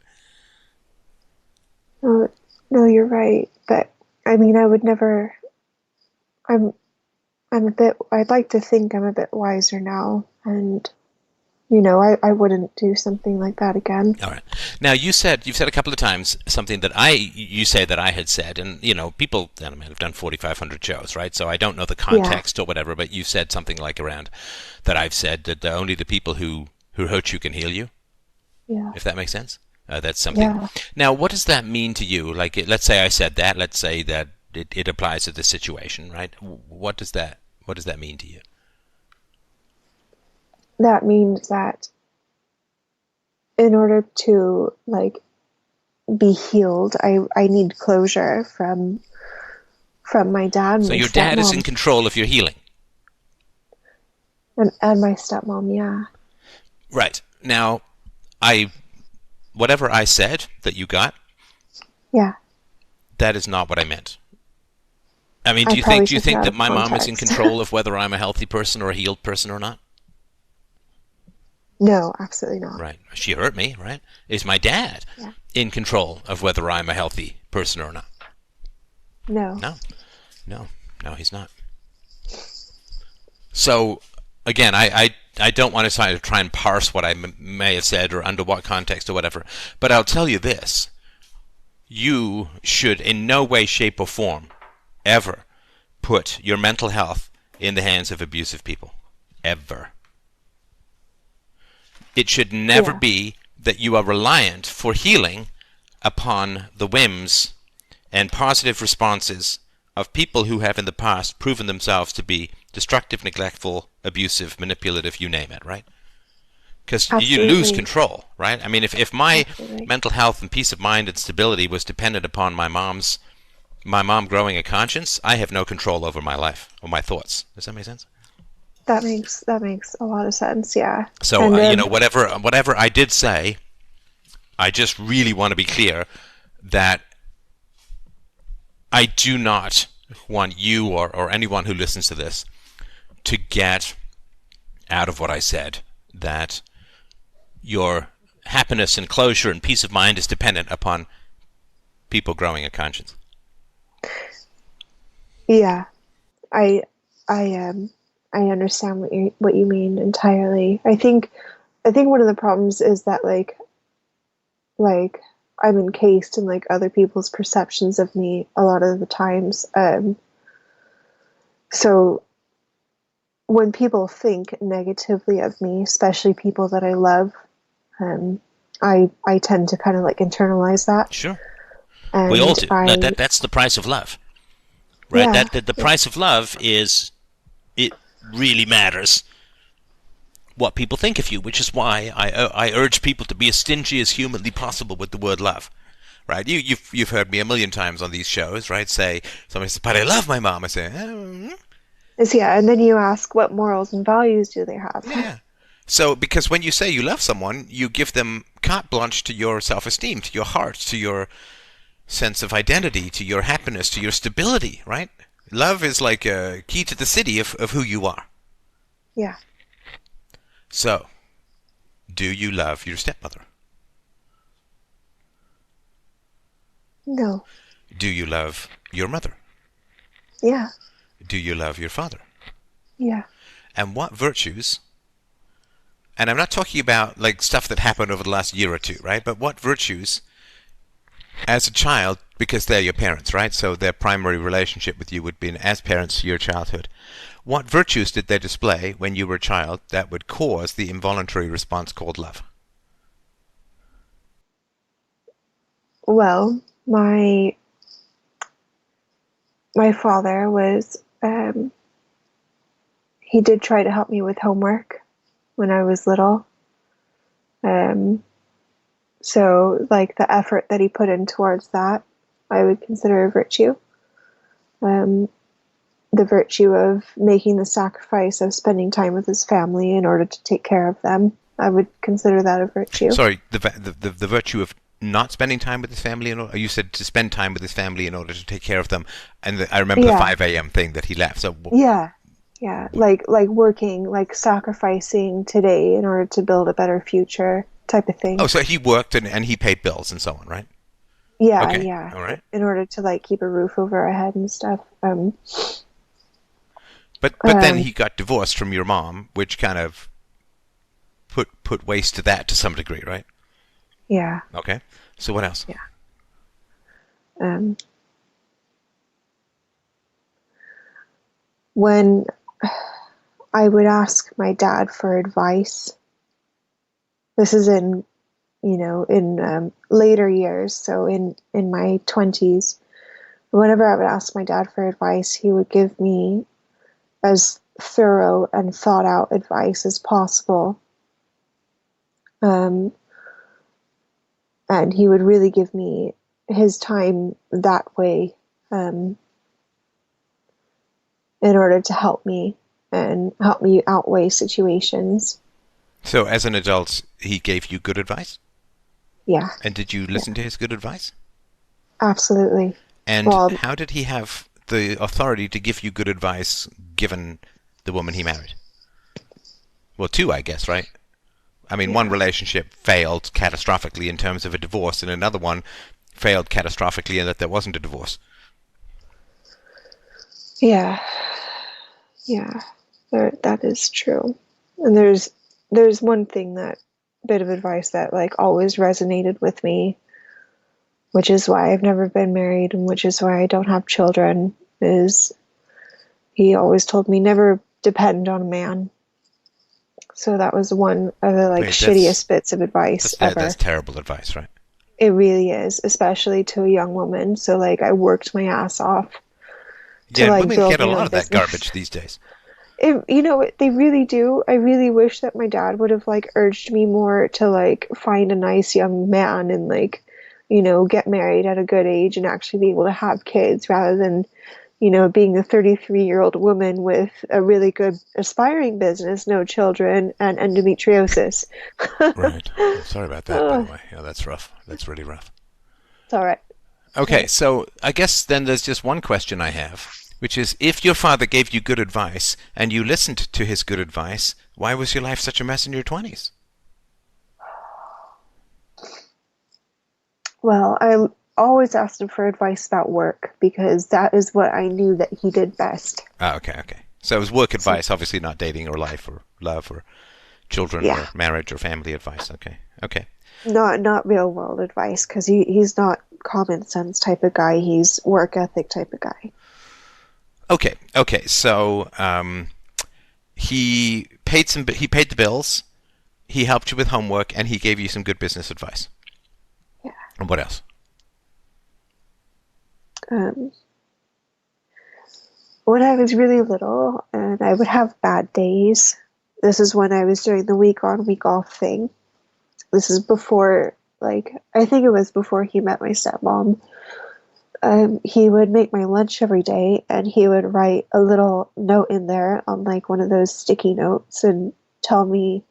Speaker 2: No, no, you're right. But I mean, I would never. I'm. I'm a bit. I'd like to think I'm a bit wiser now, and I wouldn't do something like that again.
Speaker 1: All right. Now you've said a couple of times something that you say that I had said, and people. I mean, I've done 4,500 shows, right? So I don't know the
Speaker 2: Yeah.
Speaker 1: context or whatever, but you said something like around that I've said that only the people who hurt you can heal you.
Speaker 2: Yeah.
Speaker 1: If that makes sense. That's something.
Speaker 2: Yeah.
Speaker 1: Now, what does that mean to you? Like, let's say I said that. Let's say that it applies to this situation, right? What does that mean to you?
Speaker 2: That means that in order to like be healed, I need closure from my dad,
Speaker 1: So
Speaker 2: my
Speaker 1: your dad is in
Speaker 2: stepmom,
Speaker 1: control of your healing.
Speaker 2: and my stepmom. Yeah.
Speaker 1: Right. Now, I whatever I said that you got,
Speaker 2: Yeah.
Speaker 1: that is not what I meant. I mean,
Speaker 2: I probably
Speaker 1: do you
Speaker 2: took it
Speaker 1: think
Speaker 2: out
Speaker 1: that
Speaker 2: of
Speaker 1: my mom is in
Speaker 2: context.
Speaker 1: control of whether I'm a healthy person or a healed person or not?
Speaker 2: No, absolutely not.
Speaker 1: Right. She hurt me, right? Is my dad
Speaker 2: Yeah.
Speaker 1: in control of whether I'm a healthy person or not?
Speaker 2: No.
Speaker 1: No. No. No, he's not. So again, I don't want to try and parse what I may have said or under what context or whatever, but I'll tell you this. You should in no way, shape, or form ever put your mental health in the hands of abusive people. Ever. It should never
Speaker 2: Yeah.
Speaker 1: be that you are reliant for healing upon the whims and positive responses of people who have in the past proven themselves to be destructive, neglectful, abusive, manipulative, you name it, right? Because you lose
Speaker 2: Absolutely.
Speaker 1: control, right? I mean, if my
Speaker 2: Absolutely.
Speaker 1: mental health and peace of mind and stability was dependent upon my mom growing a conscience, I have no control over my life or my thoughts. Does that make sense?
Speaker 2: That makes a lot of sense, yeah.
Speaker 1: So,
Speaker 2: And
Speaker 1: whatever I did say, I just really want to be clear that I do not want you or anyone who listens to this to get out of what I said that your happiness and closure and peace of mind is dependent upon people growing a conscience.
Speaker 2: yeah, I I understand what you mean entirely. I think one of the problems is that like I'm encased in like other people's perceptions of me a lot of the times. So when people think negatively of me, especially people that I love, um, I tend to kind of like internalize that,
Speaker 1: Sure. We all
Speaker 2: and
Speaker 1: do. That's the price of love, right?
Speaker 2: yeah,
Speaker 1: That the price of love is it really matters what people think of you, which is why I urge people to be as stingy as humanly possible with the word love. Right? You've heard me a million times on these shows, right? Say somebody says, "But I love my mom." I say,
Speaker 2: yeah, and then you ask what morals and values do they have?
Speaker 1: "Yeah." So because when you say you love someone, you give them carte blanche to your self-esteem, to your heart, to your sense of identity, to your happiness, to your stability, right? Love is like a key to the city of who you are.
Speaker 2: Yeah,
Speaker 1: So, do you love your stepmother?
Speaker 2: no,
Speaker 1: Do you love your mother?
Speaker 2: yeah,
Speaker 1: Do you love your father?
Speaker 2: yeah.
Speaker 1: And what virtues, and I'm not talking about like stuff that happened over the last year or two, right? But what virtues as a child, because they're your parents, right? So their primary relationship with you would be as parents to your childhood. What virtues did they display when you were a child that would cause the involuntary response called love?
Speaker 2: Well, my father was he did try to help me with homework when I was little. Um, so like the effort that he put in towards that, I would consider a virtue. Um, the virtue of making the sacrifice of spending time with his family in order to take care of them, I would consider that a virtue.
Speaker 1: Sorry, the virtue of not spending time with his family. You said to spend time with his family in order to take care of them, and I remember the
Speaker 2: Yeah,
Speaker 1: 5 a.m. thing that he left. So,
Speaker 2: yeah, yeah. Like working, like sacrificing today in order to build a better future type of
Speaker 1: oh,
Speaker 2: thing.
Speaker 1: so he worked and he paid bills and so on, right?
Speaker 2: Yeah,
Speaker 1: Okay,
Speaker 2: yeah.
Speaker 1: all right.
Speaker 2: In order to like keep a roof over our head and stuff.
Speaker 1: But then
Speaker 2: Um,
Speaker 1: he got divorced from your mom, which kind of put waste to that to some degree, right?
Speaker 2: yeah,
Speaker 1: Okay. So what else?
Speaker 2: yeah. Um, when I would ask my dad for advice, this is in in later years, so in my 20s. Whenever I would ask my dad for advice, he would give me as thorough and thought out advice as possible. Um, and he would really give me his time that way, um, in order to help me and help me outweigh situations.
Speaker 1: So as an adult, he gave you good advice,
Speaker 2: Yeah,
Speaker 1: and did you
Speaker 2: yeah,
Speaker 1: listen to his good advice?
Speaker 2: absolutely.
Speaker 1: And
Speaker 2: Well,
Speaker 1: how did he have the authority to give you good advice given the woman he married? Well, two, I guess, right? I mean, one
Speaker 2: yeah,
Speaker 1: relationship failed catastrophically in terms of a divorce, and another one failed catastrophically in that there wasn't a divorce.
Speaker 2: yeah, yeah. That is true. And there's one thing, that bit of advice that like always resonated with me, which is why I've never been married and which is why I don't have children, is he always told me never depend on a man. So that was one of the like
Speaker 1: Wait, that's
Speaker 2: shittiest bits of advice
Speaker 1: that's
Speaker 2: ever.
Speaker 1: terrible advice, right?
Speaker 2: It really is, especially to a young woman. So like I worked my ass off to
Speaker 1: Yeah, and
Speaker 2: like
Speaker 1: women
Speaker 2: build
Speaker 1: get a
Speaker 2: my
Speaker 1: lot
Speaker 2: own
Speaker 1: of that
Speaker 2: business.
Speaker 1: garbage these days.
Speaker 2: They really do. I really wish that my dad would have like urged me more to like find a nice young man and like, get married at a good age and actually be able to have kids rather than, being a 33-year-old woman with a really good aspiring business, no children, and endometriosis.
Speaker 1: Right. Well, sorry about that, by the
Speaker 2: Oh,
Speaker 1: way. Yeah, that's rough. That's really rough.
Speaker 2: it's all right.
Speaker 1: Okay,
Speaker 2: Okay.
Speaker 1: so I guess then there's just one question I have, which is if your father gave you good advice and you listened to his good advice, why was your life such a mess in your 20s?
Speaker 2: Well, I always asked him for advice about work because that is what I knew that he did best.
Speaker 1: Ah, okay, okay. So it was work
Speaker 2: So,
Speaker 1: advice, obviously not dating or life or love or children
Speaker 2: yeah,
Speaker 1: or marriage or family advice. Okay, okay.
Speaker 2: not real world advice because he's not common sense type of guy. He's work ethic type of guy.
Speaker 1: Okay, okay. So he paid the bills, he helped you with homework, and he gave you some good business advice.
Speaker 2: Yeah.
Speaker 1: And what else?
Speaker 2: Um, when I was really little and I would have bad days, this is when I was doing the week on, week off thing. This is before, like, I think it was before he met my stepmom. He would make my lunch every day and he would write a little note in there on like one of those sticky notes and tell me,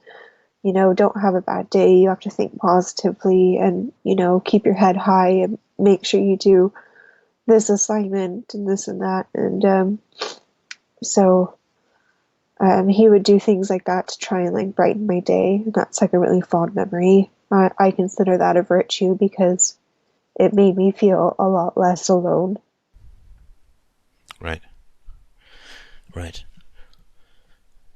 Speaker 2: don't have a bad day. You have to think positively and, keep your head high and make sure you do this assignment and this and that. And so he would do things like that to try and like brighten my day. And that's like a really fond memory. I consider that a virtue because it made me feel a lot less alone.
Speaker 1: Right, right.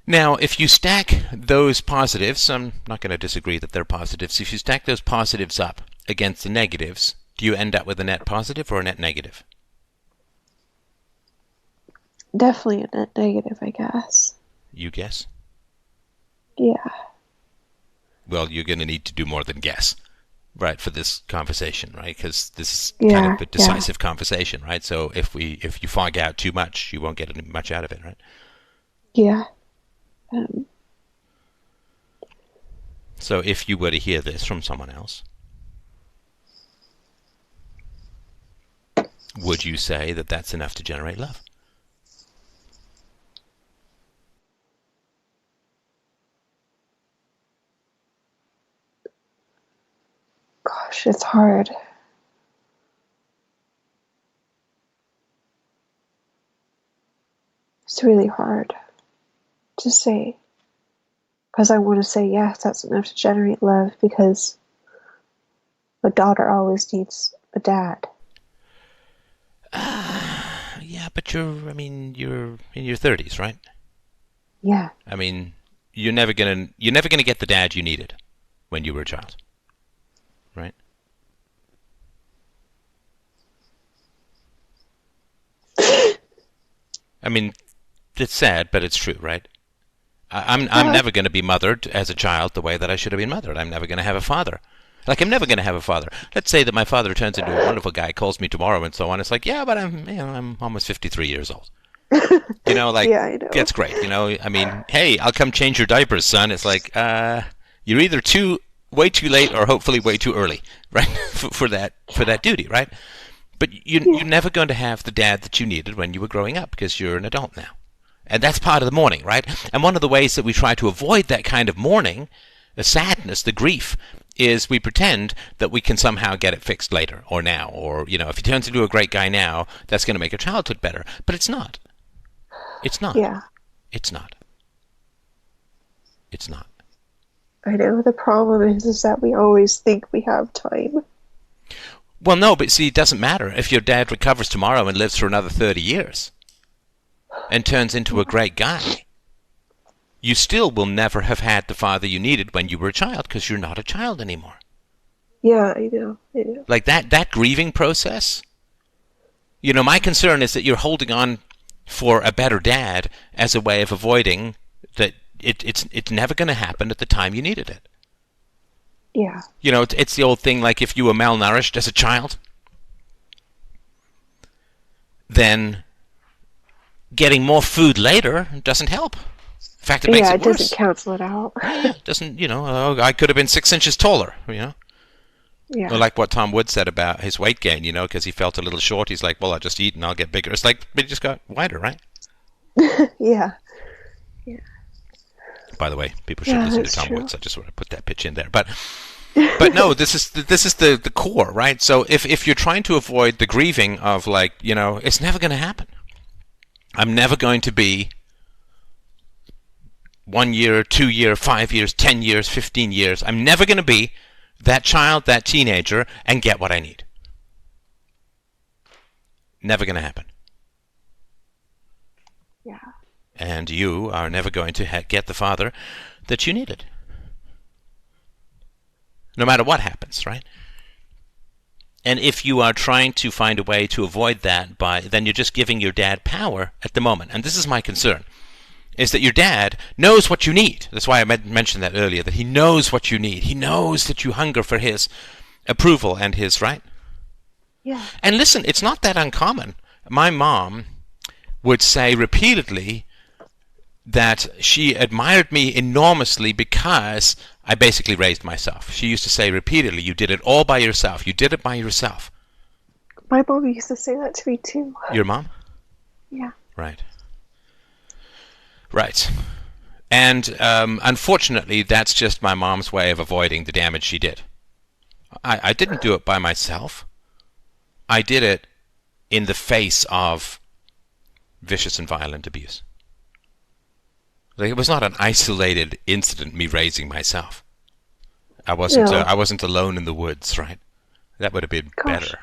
Speaker 1: Now, if you stack those positives, I'm not going to disagree that they're positives. If you stack those positives up against the negatives, do you end up with a net positive or a net negative?
Speaker 2: Definitely a net negative, I guess.
Speaker 1: You guess?
Speaker 2: Yeah,
Speaker 1: Well, you're going to need to do more than guess, right, for this conversation, right? Because this is kind of
Speaker 2: yeah,
Speaker 1: a
Speaker 2: yeah,
Speaker 1: decisive conversation, right? So if you fog out too much, you won't get much out of it, right?
Speaker 2: yeah. Um,
Speaker 1: So if you were to hear this from someone else, would you say that that's enough to generate love?
Speaker 2: Gosh, it's hard. It's really hard to say because I want to say yes, that's enough to generate love because a daughter always needs a dad.
Speaker 1: Yeah, but you're in your 30s, right?
Speaker 2: Yeah,
Speaker 1: I mean, you're never gonna get the dad you needed when you were a child, right? I mean, it's sad, but it's true, right? I'm
Speaker 2: yeah,
Speaker 1: never going to be mothered as a child the way that I should have been mothered. I'm never going to have a father. Like I'm never going to have a father. Let's say that my father turns into a wonderful guy, calls me tomorrow, and so on. It's like, yeah, but I'm almost 53 years old. Like
Speaker 2: yeah. I know.
Speaker 1: that's great. I mean, hey, I'll come change your diapers, son. It's like, you're either way too late or hopefully way too early, right? for that duty, right? But you're
Speaker 2: Yeah,
Speaker 1: never going to have the dad that you needed when you were growing up because you're an adult now. And that's part of the mourning, right? And one of the ways that we try to avoid that kind of mourning, the sadness, the grief, is we pretend that we can somehow get it fixed later or now. Or, if he turns into a great guy now, that's going to make your childhood better. But it's not. It's not.
Speaker 2: yeah.
Speaker 1: It's not. It's not.
Speaker 2: I know. The problem is that we always think we have time.
Speaker 1: Well, no, but see, it doesn't matter if your dad recovers tomorrow and lives for another 30 years and turns into a
Speaker 2: Yeah,
Speaker 1: great guy. You still will never have had the father you needed when you were a child because you're not a child anymore.
Speaker 2: yeah. I know. I know.
Speaker 1: Like that grieving process. My concern is that you're holding on for a better dad as a way of avoiding that it's never going to happen at the time you needed it.
Speaker 2: Yeah,
Speaker 1: It's the old thing like if you were malnourished as a child, then getting more food later doesn't help. In fact, it makes
Speaker 2: Yeah,
Speaker 1: it
Speaker 2: it doesn't
Speaker 1: worse.
Speaker 2: cancel it out.
Speaker 1: Yeah, it doesn't, I could have been 6 inches taller, Or
Speaker 2: Yeah.
Speaker 1: like what Tom Wood said about his weight gain, because he felt a little short. He's like, well, I'll just eat and I'll get bigger. It's like, but he just got wider, right?
Speaker 2: Yeah. Yeah.
Speaker 1: By the way, people should
Speaker 2: Yeah,
Speaker 1: listen to
Speaker 2: that's
Speaker 1: Tom
Speaker 2: true.
Speaker 1: Wood, so I just want to put that pitch in there. But no, this is the core, right? So if you're trying to avoid the grieving of like, it's never going to happen. I'm never going to be 1 year, 2 year, 5 years, 10 years, 15 years. I'm never going to be that child, that teenager, and get what I need. Never going to happen.
Speaker 2: Yeah.
Speaker 1: And you are never going to get the father that you needed. No matter what happens, right? And if you are trying to find a way to avoid that, then you're just giving your dad power at the moment. And this is my concern, is that your dad knows what you need. That's why I mentioned that earlier, that he knows what you need. He knows that you hunger for his approval and his, right?
Speaker 2: Yeah.
Speaker 1: And listen, it's not that uncommon. My mom would say repeatedly that she admired me enormously because I basically raised myself. She used to say repeatedly, you did it all by yourself. You did it by yourself.
Speaker 2: My mom used to say that to me too.
Speaker 1: Your mom?
Speaker 2: Yeah.
Speaker 1: Right. Right. And unfortunately, that's just my mom's way of avoiding the damage she did. I didn't do it by myself. I did it in the face of vicious and violent abuse. Like, it was not an isolated incident, me raising myself. I wasn't alone in the woods, right? That would have been
Speaker 2: Gosh.
Speaker 1: better.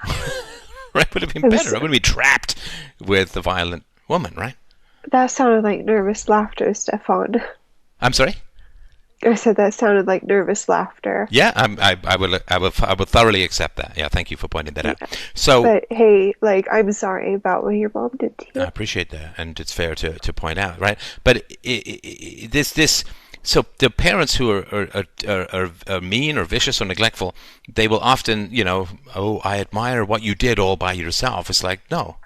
Speaker 1: Right? Would have been better. I wouldn't be trapped with a violent woman, right?
Speaker 2: That sounded like nervous laughter, Stefan.
Speaker 1: I'm sorry?
Speaker 2: I said that sounded like nervous laughter.
Speaker 1: Yeah, I will thoroughly accept that. Yeah, thank you for pointing that out. So,
Speaker 2: But hey, I'm sorry about what your mom did to you.
Speaker 1: I appreciate that, and it's fair to point out, right? But so the parents who are mean or vicious or neglectful, they will often, oh, I admire what you did all by yourself. It's like, no.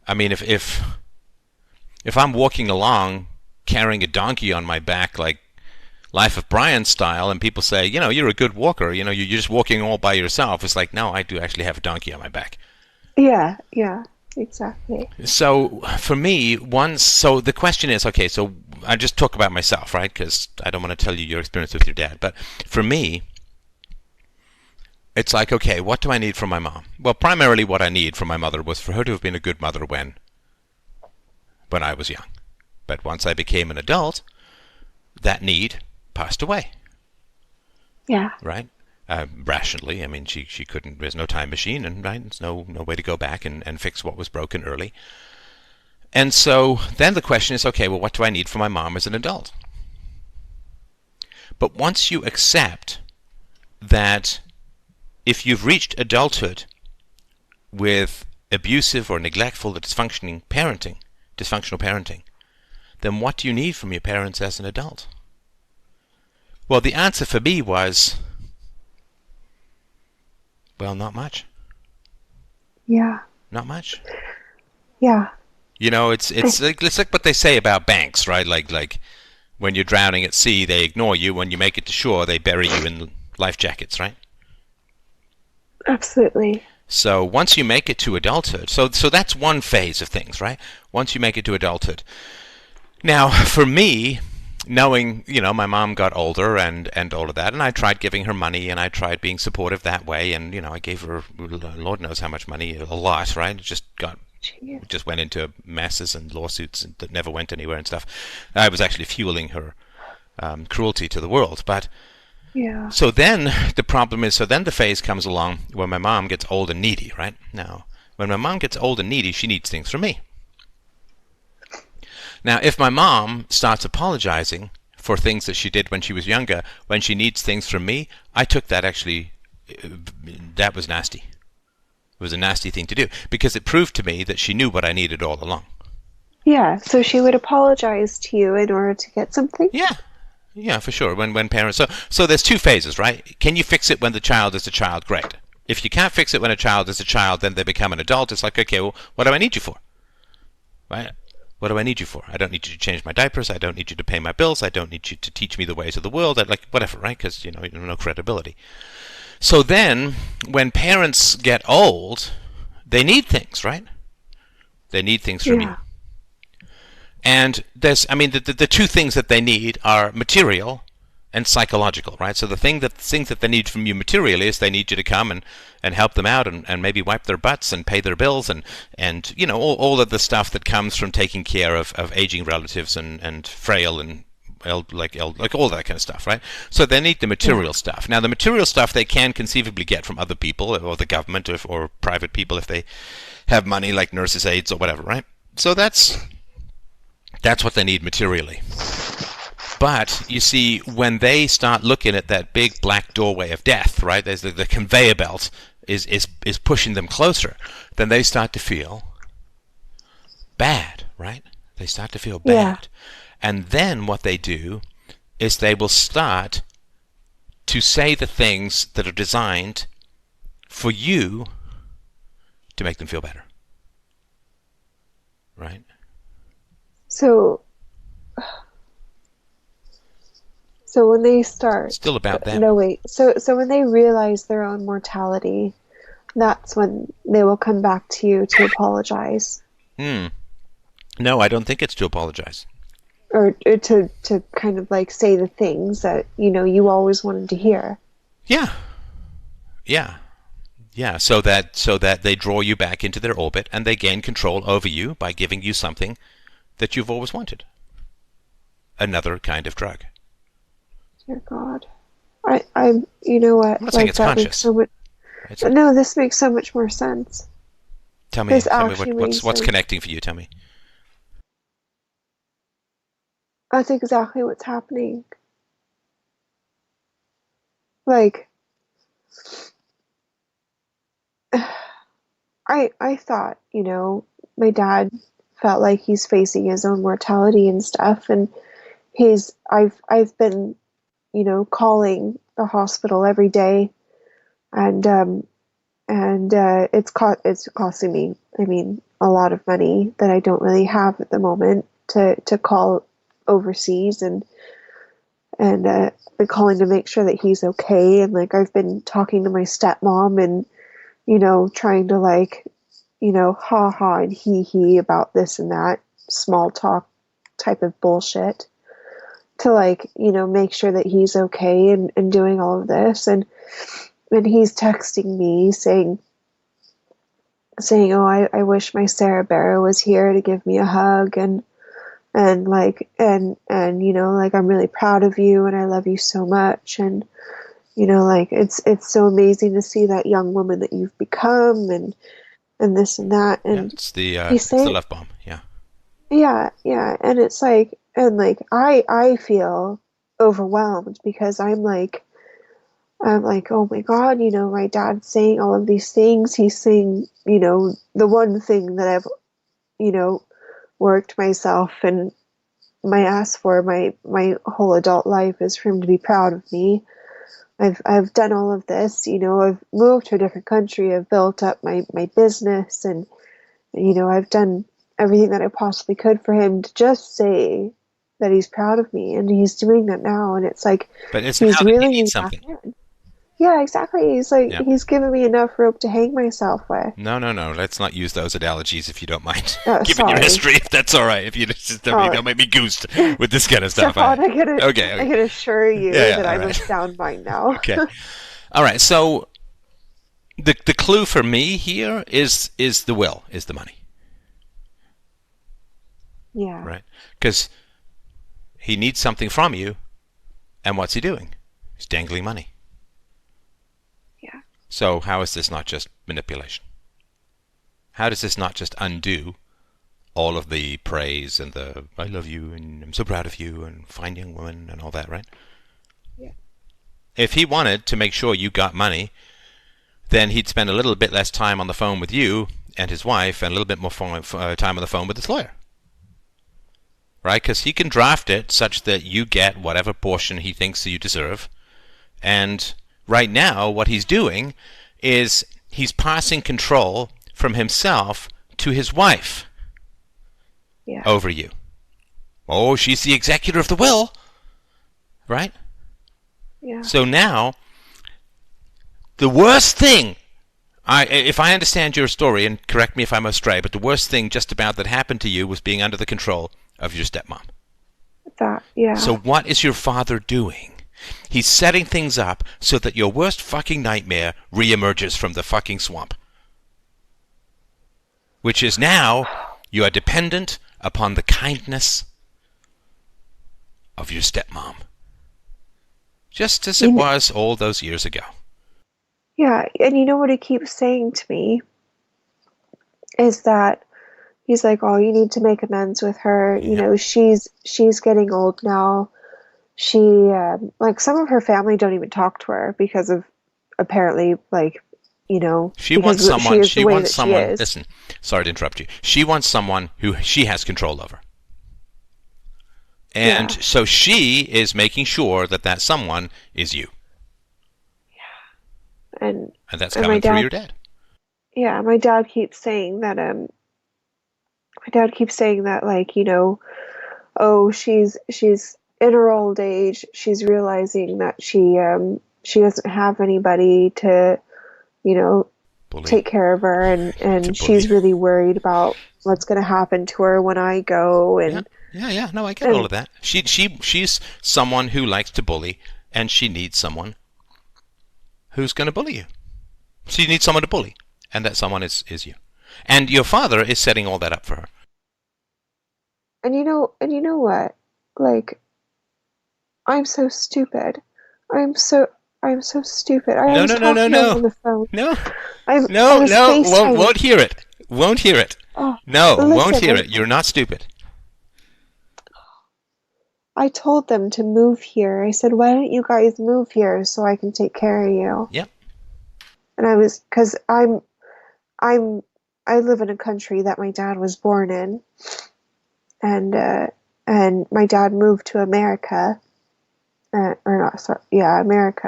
Speaker 1: I mean, if I'm walking along carrying a donkey on my back, like Life of Brian style, and people say, you're a good walker, you're just walking all by yourself. It's like, no, I do actually have a donkey on my back.
Speaker 2: Yeah, exactly.
Speaker 1: So for me, so the question is, okay, so I just talk about myself, right? Because I don't want to tell you your experience with your dad. But for me, it's like, okay, what do I need from my mom? Well, primarily what I need from my mother was for her to have been a good mother when I was young. But once I became an adult, that need passed away.
Speaker 2: Yeah.
Speaker 1: Right? Rationally, I mean, she couldn't. There's no time machine, and right, there's no way to go back and fix what was broken early. And so then the question is, okay, well, what do I need from my mom as an adult? But once you accept that if you've reached adulthood with abusive or neglectful or dysfunctional parenting, then what do you need from your parents as an adult? Well, the answer for me was, well, not much.
Speaker 2: Yeah.
Speaker 1: Not much.
Speaker 2: Yeah.
Speaker 1: It's like what they say about banks, right? Like when you're drowning at sea, they ignore you. When you make it to shore, they bury you in life jackets, right?
Speaker 2: Absolutely.
Speaker 1: So once you make it to adulthood, so that's one phase of things, right? Once you make it to adulthood. Now, for me, knowing, my mom got older and all of that, and I tried giving her money, and I tried being supportive that way, and, I gave her, Lord knows how much money, a lot, right? It just went into messes and lawsuits that never went anywhere and stuff. I was actually fueling her cruelty to the world, but...
Speaker 2: Yeah.
Speaker 1: So then the problem is, then the phase comes along where my mom gets old and needy, right? Now, when my mom gets old and needy, she needs things from me. Now, if my mom starts apologizing for things that she did when she was younger, when she needs things from me, I took that that was nasty. It was a nasty thing to do, because it proved to me that she knew what I needed all along.
Speaker 2: Yeah, so she would apologize to you in order to get something?
Speaker 1: Yeah, for sure. When parents... So there's two phases, right? Can you fix it when the child is a child? Great. If you can't fix it when a child is a child, then they become an adult. It's like, okay, well, what do I need you for? right? What do I need you for? I don't need you to change my diapers. I don't need you to pay my bills. I don't need you to teach me the ways of the world. I'd like whatever, right? Because you have no credibility. So then, when parents get old, they need things, right? They need things from you.
Speaker 2: Yeah.
Speaker 1: And the two things that they need are material and psychological, right? So the things that they need from you materially is they need you to come and help them out and maybe wipe their butts and pay their bills and all of the stuff that comes from taking care of aging relatives and frail and like all that kind of stuff, right? So they need the material stuff. Now the material stuff they can conceivably get from other people or the government or private people if they have money, like nurses' aides or whatever, right? So that's what they need materially. But you see, when they start looking at that big black doorway of death, right? There's the conveyor belt is pushing them closer. Then they start to feel bad, right? They start to feel bad.
Speaker 2: Yeah.
Speaker 1: And then what they do is they will start to say the things that are designed for you to make them feel better, right?
Speaker 2: So when they start,
Speaker 1: It's still about them.
Speaker 2: no wait. So when they realize their own mortality, that's when they will come back to you to apologize,
Speaker 1: No, I don't think it's to apologize.
Speaker 2: or to kind of like say the things that you always wanted to hear.
Speaker 1: Yeah. So that they draw you back into their orbit and they gain control over you by giving you something that you've always wanted. Another kind of drug.
Speaker 2: Dear God, I you know what?
Speaker 1: I'm not saying it's
Speaker 2: that
Speaker 1: conscious.
Speaker 2: makes so much.
Speaker 1: It's,
Speaker 2: No, this makes so much more sense.
Speaker 1: tell me
Speaker 2: This actually
Speaker 1: what's
Speaker 2: makes sense.
Speaker 1: connecting for you. Tell me.
Speaker 2: That's exactly what's happening. Like, I thought, my dad felt like he's facing his own mortality and stuff, and I've been, calling the hospital every day, and it's costing me, a lot of money that I don't really have at the moment to call overseas and been calling to make sure that he's okay, and like I've been talking to my stepmom and trying to ha ha and he about this and that small talk type of bullshit to make sure that he's okay and doing all of this, and he's texting me saying, oh, I wish my Sarah Barrow was here to give me a hug and I'm really proud of you and I love you so much, and it's so amazing to see that young woman that you've become and this and that, and
Speaker 1: It's the
Speaker 2: he's saying,
Speaker 1: love bomb. Yeah.
Speaker 2: yeah, and it's like, and like I feel overwhelmed because I'm like, oh my God, my dad's saying all of these things. He's saying, the one thing that I've, worked myself and my ass for my whole adult life is for him to be proud of me. I've done all of this, I've moved to a different country, I've built up my business, and I've done everything that I possibly could for him to just say that he's proud of me, and he's doing that now, and it's like
Speaker 1: But it's
Speaker 2: he's
Speaker 1: now that he
Speaker 2: reeling me
Speaker 1: needs
Speaker 2: back
Speaker 1: something.
Speaker 2: in. Yeah, exactly. He's like,
Speaker 1: Yeah.
Speaker 2: he's given me enough rope to hang myself with.
Speaker 1: No. Let's not use those analogies if you don't mind.
Speaker 2: Oh,
Speaker 1: Given your
Speaker 2: sorry.
Speaker 1: history, if that's all right. If you just don't make me goosed with this kind of stuff.
Speaker 2: Stefan, I
Speaker 1: Okay.
Speaker 2: can assure you
Speaker 1: Yeah,
Speaker 2: that I'm
Speaker 1: all
Speaker 2: a
Speaker 1: right.
Speaker 2: sound mind now.
Speaker 1: Okay. All right. So the clue for me here is the will, is the money,
Speaker 2: Yeah.
Speaker 1: right? Because he needs something from you, and what's he doing? He's dangling money.
Speaker 2: Yeah.
Speaker 1: So how is this not just manipulation? How does this not just undo all of the praise and the I love you and I'm so proud of you and fine young woman and all that, right?
Speaker 2: Yeah.
Speaker 1: If he wanted to make sure you got money, then he'd spend a little bit less time on the phone with you and his wife and a little bit more time on the phone with his lawyer. Right? Because he can draft it such that you get whatever portion he thinks you deserve. And right now, what he's doing is he's passing control from himself to his wife.
Speaker 2: Yeah.
Speaker 1: over you. Oh, she's the executor of the will, right?
Speaker 2: Yeah.
Speaker 1: So now, the worst thing, if I understand your story, and correct me if I'm astray, but the worst thing just about that happened to you was being under the control of your stepmom.
Speaker 2: Yeah.
Speaker 1: So what is your father doing? He's setting things up so that your worst fucking nightmare reemerges from the fucking swamp. Which is now you are dependent upon the kindness of your stepmom. Just as it was all those years ago.
Speaker 2: Yeah, and you know what he keeps saying to me is that he's like, "Oh, you need to make amends with her. You know, she's getting old now. She like some of her family don't even talk to her because of apparently like, you know,
Speaker 1: She
Speaker 2: because
Speaker 1: wants someone.
Speaker 2: she is.
Speaker 1: Listen, sorry to interrupt you. She wants someone who she has control over, and so she is making sure that that someone is you.
Speaker 2: Yeah,
Speaker 1: and that's coming through your dad.
Speaker 2: Yeah, my dad keeps saying that. Like, you know, oh, she's in her old age. She's realizing that she doesn't have anybody to, you know, take care of her, and she's really worried about what's going to happen to her when I go. And
Speaker 1: yeah. No, I get all of that. She's someone who likes to bully, and she needs someone who's going to bully you. She needs someone to bully, and that someone is you. And your father is setting all that up for her.
Speaker 2: And you know what? Like, I'm so stupid. I'm so stupid.
Speaker 1: No.
Speaker 2: On the phone.
Speaker 1: No. Won't hear it. Won't hear it.
Speaker 2: Oh,
Speaker 1: no,
Speaker 2: listen,
Speaker 1: won't hear it. You're not stupid.
Speaker 2: I told them to move here. I said, "Why don't you guys move here so I can take care of you?"
Speaker 1: Yep.
Speaker 2: And because I live in a country that my dad was born in, and my dad moved to America, America,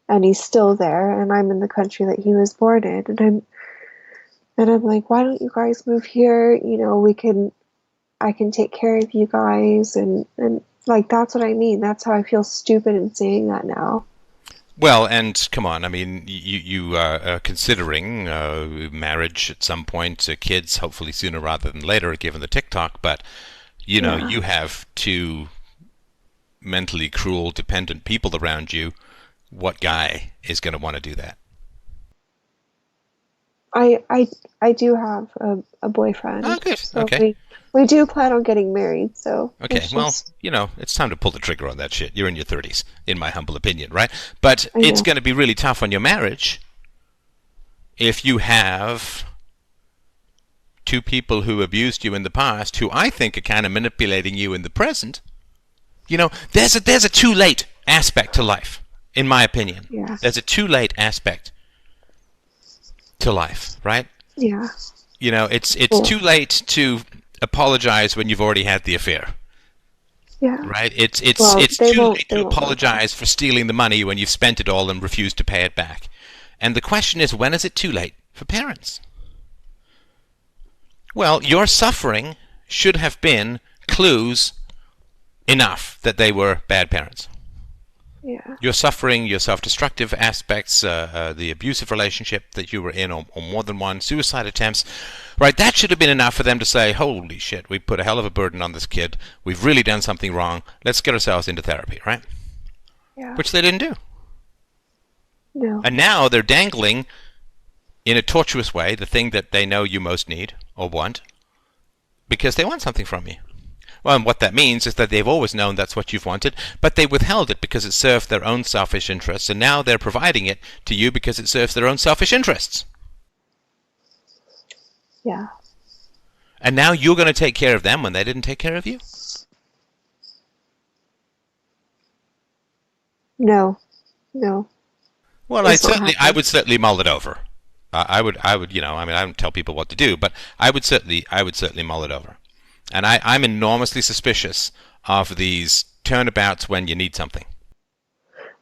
Speaker 2: and he's still there, and I'm in the country that he was born in, and I'm like, "Why don't you guys move here? You know, I can take care of you guys," and like, that's what I mean. That's how I feel stupid in saying that now.
Speaker 1: Well, and come on, I mean, you are considering marriage at some point, kids, hopefully sooner rather than later, given the TikTok, but, you know, you have two mentally cruel, dependent people around you. What guy is going to want to do that?
Speaker 2: I do have a boyfriend.
Speaker 1: Oh, good.
Speaker 2: So
Speaker 1: okay.
Speaker 2: We do plan on getting married, so...
Speaker 1: Okay, well, you know, it's time to pull the trigger on that shit. You're in your 30s, in my humble opinion, right? But it's going to be really tough on your marriage if you have two people who abused you in the past, who I think are kind of manipulating you in the present. You know, there's a too late aspect to life, in my opinion.
Speaker 2: Yeah.
Speaker 1: There's a too late aspect to life, right?
Speaker 2: Yeah.
Speaker 1: You know, it's too late to apologize when you've already had the affair.
Speaker 2: Yeah.
Speaker 1: Right? It's too late to apologize for stealing the money when you've spent it all and refused to pay it back. And the question is, when is it too late for parents? Well, your suffering should have been clues enough that they were bad parents.
Speaker 2: Yeah.
Speaker 1: Your suffering, your self-destructive aspects, the abusive relationship that you were in, or more than one, suicide attempts, right? That should have been enough for them to say, holy shit, we put a hell of a burden on this kid. We've really done something wrong. Let's get ourselves into therapy, right?
Speaker 2: Yeah.
Speaker 1: Which they didn't do.
Speaker 2: No.
Speaker 1: And now they're dangling, in a tortuous way, the thing that they know you most need or want, because they want something from you. Well, and what that means is that they've always known that's what you've wanted, but they withheld it because it served their own selfish interests, and now they're providing it to you because it serves their own selfish interests.
Speaker 2: Yeah.
Speaker 1: And now you're going to take care of them when they didn't take care of you?
Speaker 2: No.
Speaker 1: Well, I would certainly mull it over. I would, you know, I mean, I don't tell people what to do, but I would certainly mull it over. And I'm enormously suspicious of these turnabouts when you need something.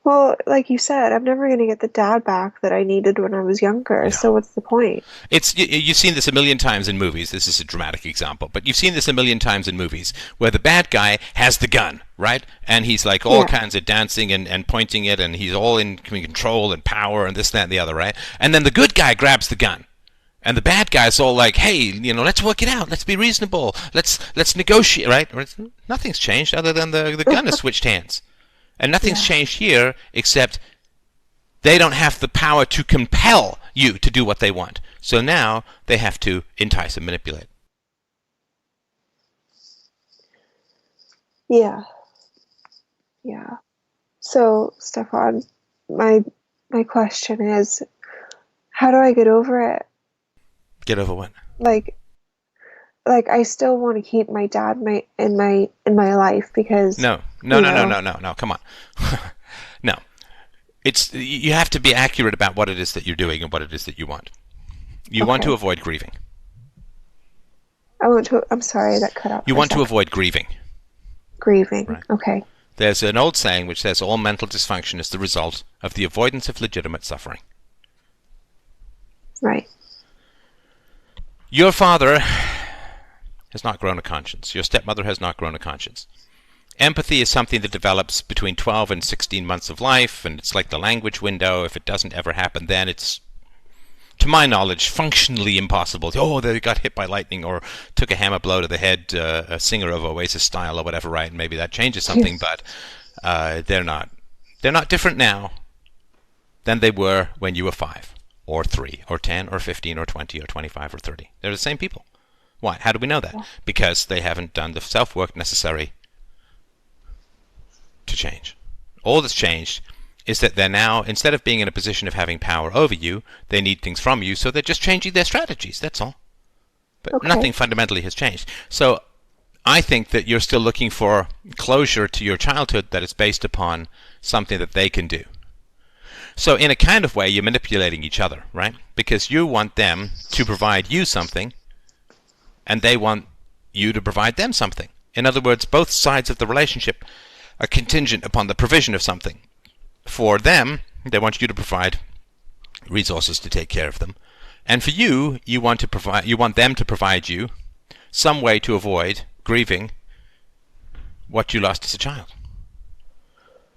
Speaker 2: Well, like you said, I'm never going to get the dad back that I needed when I was younger,
Speaker 1: No.
Speaker 2: so what's the point?
Speaker 1: You've seen this a million times in movies. This is a dramatic example, but you've seen this a million times in movies where the bad guy has the gun, right? And he's like all
Speaker 2: Yeah,
Speaker 1: kinds of dancing and pointing it, and he's all in control and power and this, that, and the other, right? And then the good guy grabs the gun. And the bad guy's all like, "Hey, let's work it out. Let's be reasonable. Let's negotiate, right?" Nothing's changed other than the gun has switched hands, and nothing's
Speaker 2: yeah,
Speaker 1: changed here except they don't have the power to compel you to do what they want. So now they have to entice and manipulate.
Speaker 2: yeah, yeah. So, Stefan, my my question is, how do I get over it?
Speaker 1: Get over what?
Speaker 2: Like, I still want to keep my dad in my life because,
Speaker 1: No, no,
Speaker 2: you
Speaker 1: no, no,
Speaker 2: know,
Speaker 1: no, no, no. Come on. No, you have to be accurate about what it is that you're doing and what it is that you want. You want to
Speaker 2: okay.
Speaker 1: avoid grieving.
Speaker 2: I'm sorry, that cut out
Speaker 1: You
Speaker 2: for a
Speaker 1: want to
Speaker 2: second.
Speaker 1: avoid grieving,
Speaker 2: Grieving.
Speaker 1: right?
Speaker 2: Okay.
Speaker 1: There's an old saying which says all mental dysfunction is the result of the avoidance of legitimate suffering.
Speaker 2: Right.
Speaker 1: Your father has not grown a conscience. Your stepmother has not grown a conscience. Empathy is something that develops between 12 and 16 months of life, and it's like the language window. If it doesn't ever happen then, it's, to my knowledge, functionally impossible. Oh, they got hit by lightning or took a hammer blow to the head, a singer of Oasis style or whatever, right? And maybe that changes something, but they're not. They're not different now than they were when you were 5 or 3 or 10 or 15 or 20 or 25 or 30. They're the same people. Why? How do we know that?
Speaker 2: Yeah.
Speaker 1: Because they haven't done the self-work necessary to change. All that's changed is that they're now, instead of being in a position of having power over you, they need things from you, so they're just changing their strategies. That's all. But
Speaker 2: Okay.
Speaker 1: nothing fundamentally has changed. So I think that you're still looking for closure to your childhood that is based upon something that they can do. So in a kind of way, you're manipulating each other, right? Because you want them to provide you something, and they want you to provide them something. In other words, both sides of the relationship are contingent upon the provision of something. For them, they want you to provide resources to take care of them. And for you, you want them to provide you some way to avoid grieving what you lost as a child.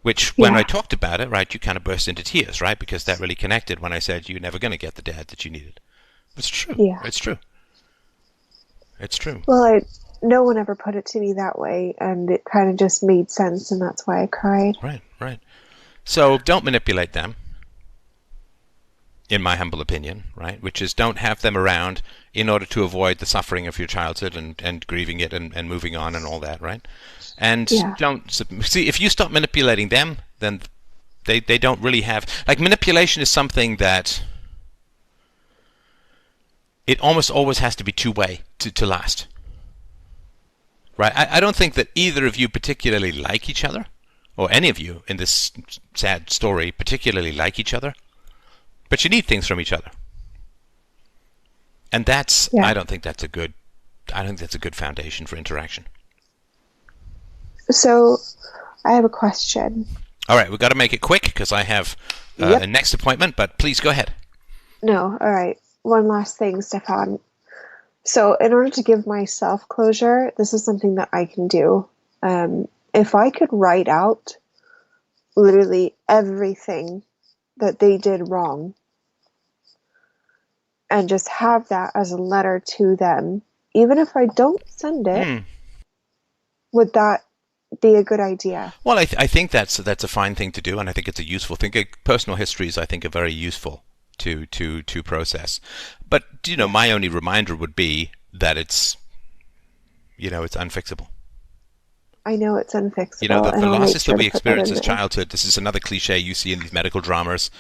Speaker 1: Which, when I
Speaker 2: Yeah.
Speaker 1: talked about it, right, you kind of burst into tears, right? Because that really connected when I said you're never going to get the dad that you needed. It's true.
Speaker 2: Yeah.
Speaker 1: It's true. It's true.
Speaker 2: Well, no one ever put it to me that way, and it kind of just made sense, and that's why I cried.
Speaker 1: Right, right. So don't manipulate them, in my humble opinion, right? Which is don't have them around in order to avoid the suffering of your childhood and grieving it and moving on and all that, right? And
Speaker 2: Yeah.
Speaker 1: don't see if you stop manipulating them, then they don't really have like manipulation is something that it almost always has to be two-way to last, right? I don't think that either of you particularly like each other, or any of you in this sad story particularly like each other, but you need things from each other, and that's
Speaker 2: Yeah.
Speaker 1: I don't think that's a good foundation for interaction.
Speaker 2: So, I have a question.
Speaker 1: All right, we've got to make it quick because I have a
Speaker 2: Yep.
Speaker 1: next appointment, but please go ahead.
Speaker 2: No. All right. One last thing, Stefan. So, in order to give myself closure, this is something that I can do. If I could write out literally everything that they did wrong and just have that as a letter to them, even if I don't send it,
Speaker 1: Hmm.
Speaker 2: would that be a good idea?
Speaker 1: Well, I think that's a fine thing to do, and I think it's a useful thing. Personal histories, I think, are very useful to process. But
Speaker 2: Yeah.
Speaker 1: my only reminder would be that it's unfixable.
Speaker 2: I know it's
Speaker 1: The,
Speaker 2: unfixable, and
Speaker 1: the
Speaker 2: I'll make
Speaker 1: losses that
Speaker 2: sure to
Speaker 1: we
Speaker 2: put that
Speaker 1: experience
Speaker 2: in
Speaker 1: as
Speaker 2: there.
Speaker 1: childhood. This is another cliche you see in these medical dramas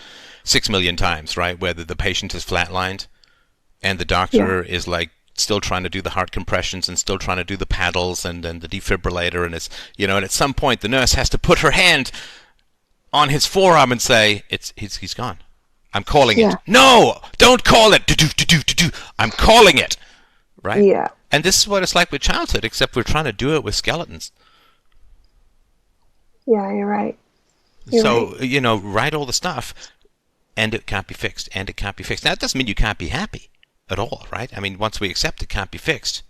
Speaker 1: 6 million times, right? Where the patient is flatlined and the
Speaker 2: Yeah.
Speaker 1: doctor is like still trying to do the heart compressions and still trying to do the paddles and the defibrillator, and and at some point the nurse has to put her hand on his forearm and say, he's gone. I'm calling it.
Speaker 2: Yeah.
Speaker 1: No, don't call it. Do. I'm calling it. Right?
Speaker 2: Yeah.
Speaker 1: And this is what it's like with childhood, except we're trying to do it with skeletons.
Speaker 2: Yeah, you're right. You're right.
Speaker 1: So, write all the stuff, and it can't be fixed, and it can't be fixed. Now, that doesn't mean you can't be happy at all, right? I mean, once we accept it can't be fixed,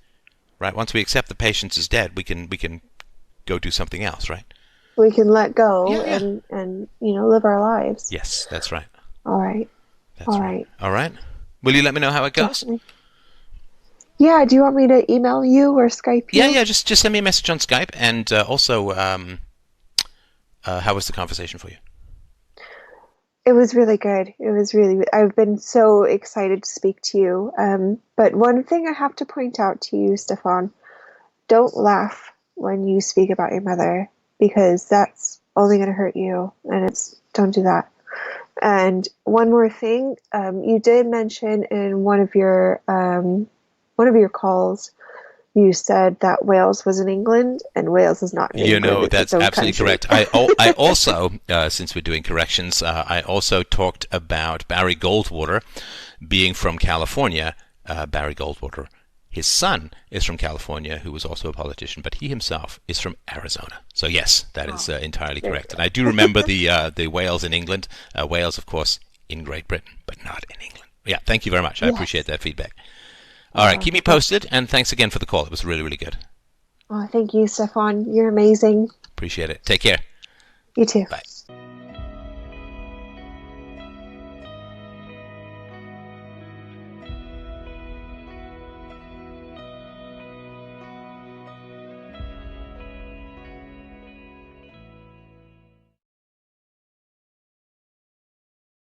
Speaker 1: right? Once we accept the patient is dead, we can go do something else, right?
Speaker 2: We can let go
Speaker 1: Yeah, yeah.
Speaker 2: and live our lives.
Speaker 1: Yes, that's right.
Speaker 2: All right.
Speaker 1: That's
Speaker 2: All
Speaker 1: right.
Speaker 2: right.
Speaker 1: All right. Will you let me know how it goes?
Speaker 2: Definitely. Yeah, do you want me to email you or Skype
Speaker 1: Yeah,
Speaker 2: you?
Speaker 1: yeah. Just send me a message on Skype, and also, how was the conversation for you?
Speaker 2: It was really good. It was really, I've been so excited to speak to you. But one thing I have to point out to you, Stefan, don't laugh when you speak about your mother because that's only going to hurt you. And don't do that. And one more thing, you did mention in one of your calls, you said that Wales was in England, and Wales is not in England. It's its
Speaker 1: That's
Speaker 2: own
Speaker 1: absolutely
Speaker 2: country.
Speaker 1: correct. I also, since we're doing corrections, I also talked about Barry Goldwater being from California. Barry Goldwater, his son is from California, who was also a politician, but he himself is from Arizona. So yes, that is
Speaker 2: Oh,
Speaker 1: entirely
Speaker 2: there
Speaker 1: correct.
Speaker 2: you
Speaker 1: And I do remember the Wales in England. Wales, of course, in Great Britain, but not in England. Yeah, thank you very much. I
Speaker 2: go.
Speaker 1: appreciate
Speaker 2: Yes.
Speaker 1: that feedback. All right, keep me
Speaker 2: Well,
Speaker 1: posted, and thanks again for the call. It was really, really good.
Speaker 2: thank you, Stefan. You're amazing.
Speaker 1: Appreciate it. Take care.
Speaker 2: You too.
Speaker 1: Bye.